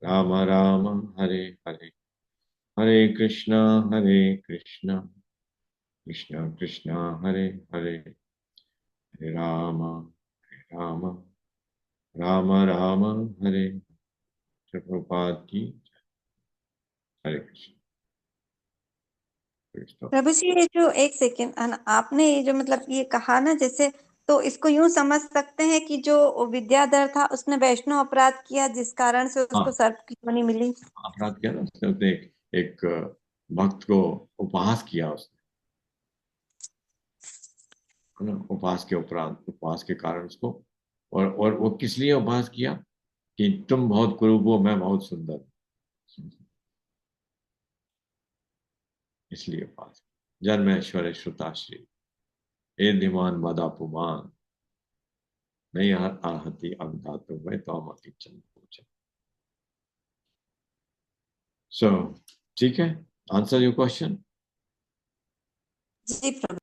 Speaker 2: राम राम हरे हरे, हरे कृष्णा कृष्णा कृष्णा हरे हरे, हरे राम राम हरे। प्रभुपाद की हरे कृष्ण।
Speaker 5: प्रभु जी ये जो एक सेकेंड, आपने ये जो मतलब ये कहा ना, जैसे तो इसको यूं समझ सकते हैं कि जो विद्याधर था उसने वैष्णव अपराध किया जिस कारण से उसको
Speaker 2: हाँ,
Speaker 5: सर्प की योनि मिली।
Speaker 2: अपराध किया ना उसने एक भक्त को उपहास किया उसने, है ना? उपहास के उपरांत, उपहास के कारण उसको, और वो किस लिए उपहास किया? कि तुम बहुत कुरूप हो, मैं बहुत सुंदर हूं। इसलिए उपहास। जन्म ऐश्वर्य श्रुताश्री ए धीमान मदापुमान नहीं आहति अवधातु में तो अमति चंद पूछा। सो ठीक है, आंसर योर क्वेश्चन।
Speaker 5: जी प्रभु।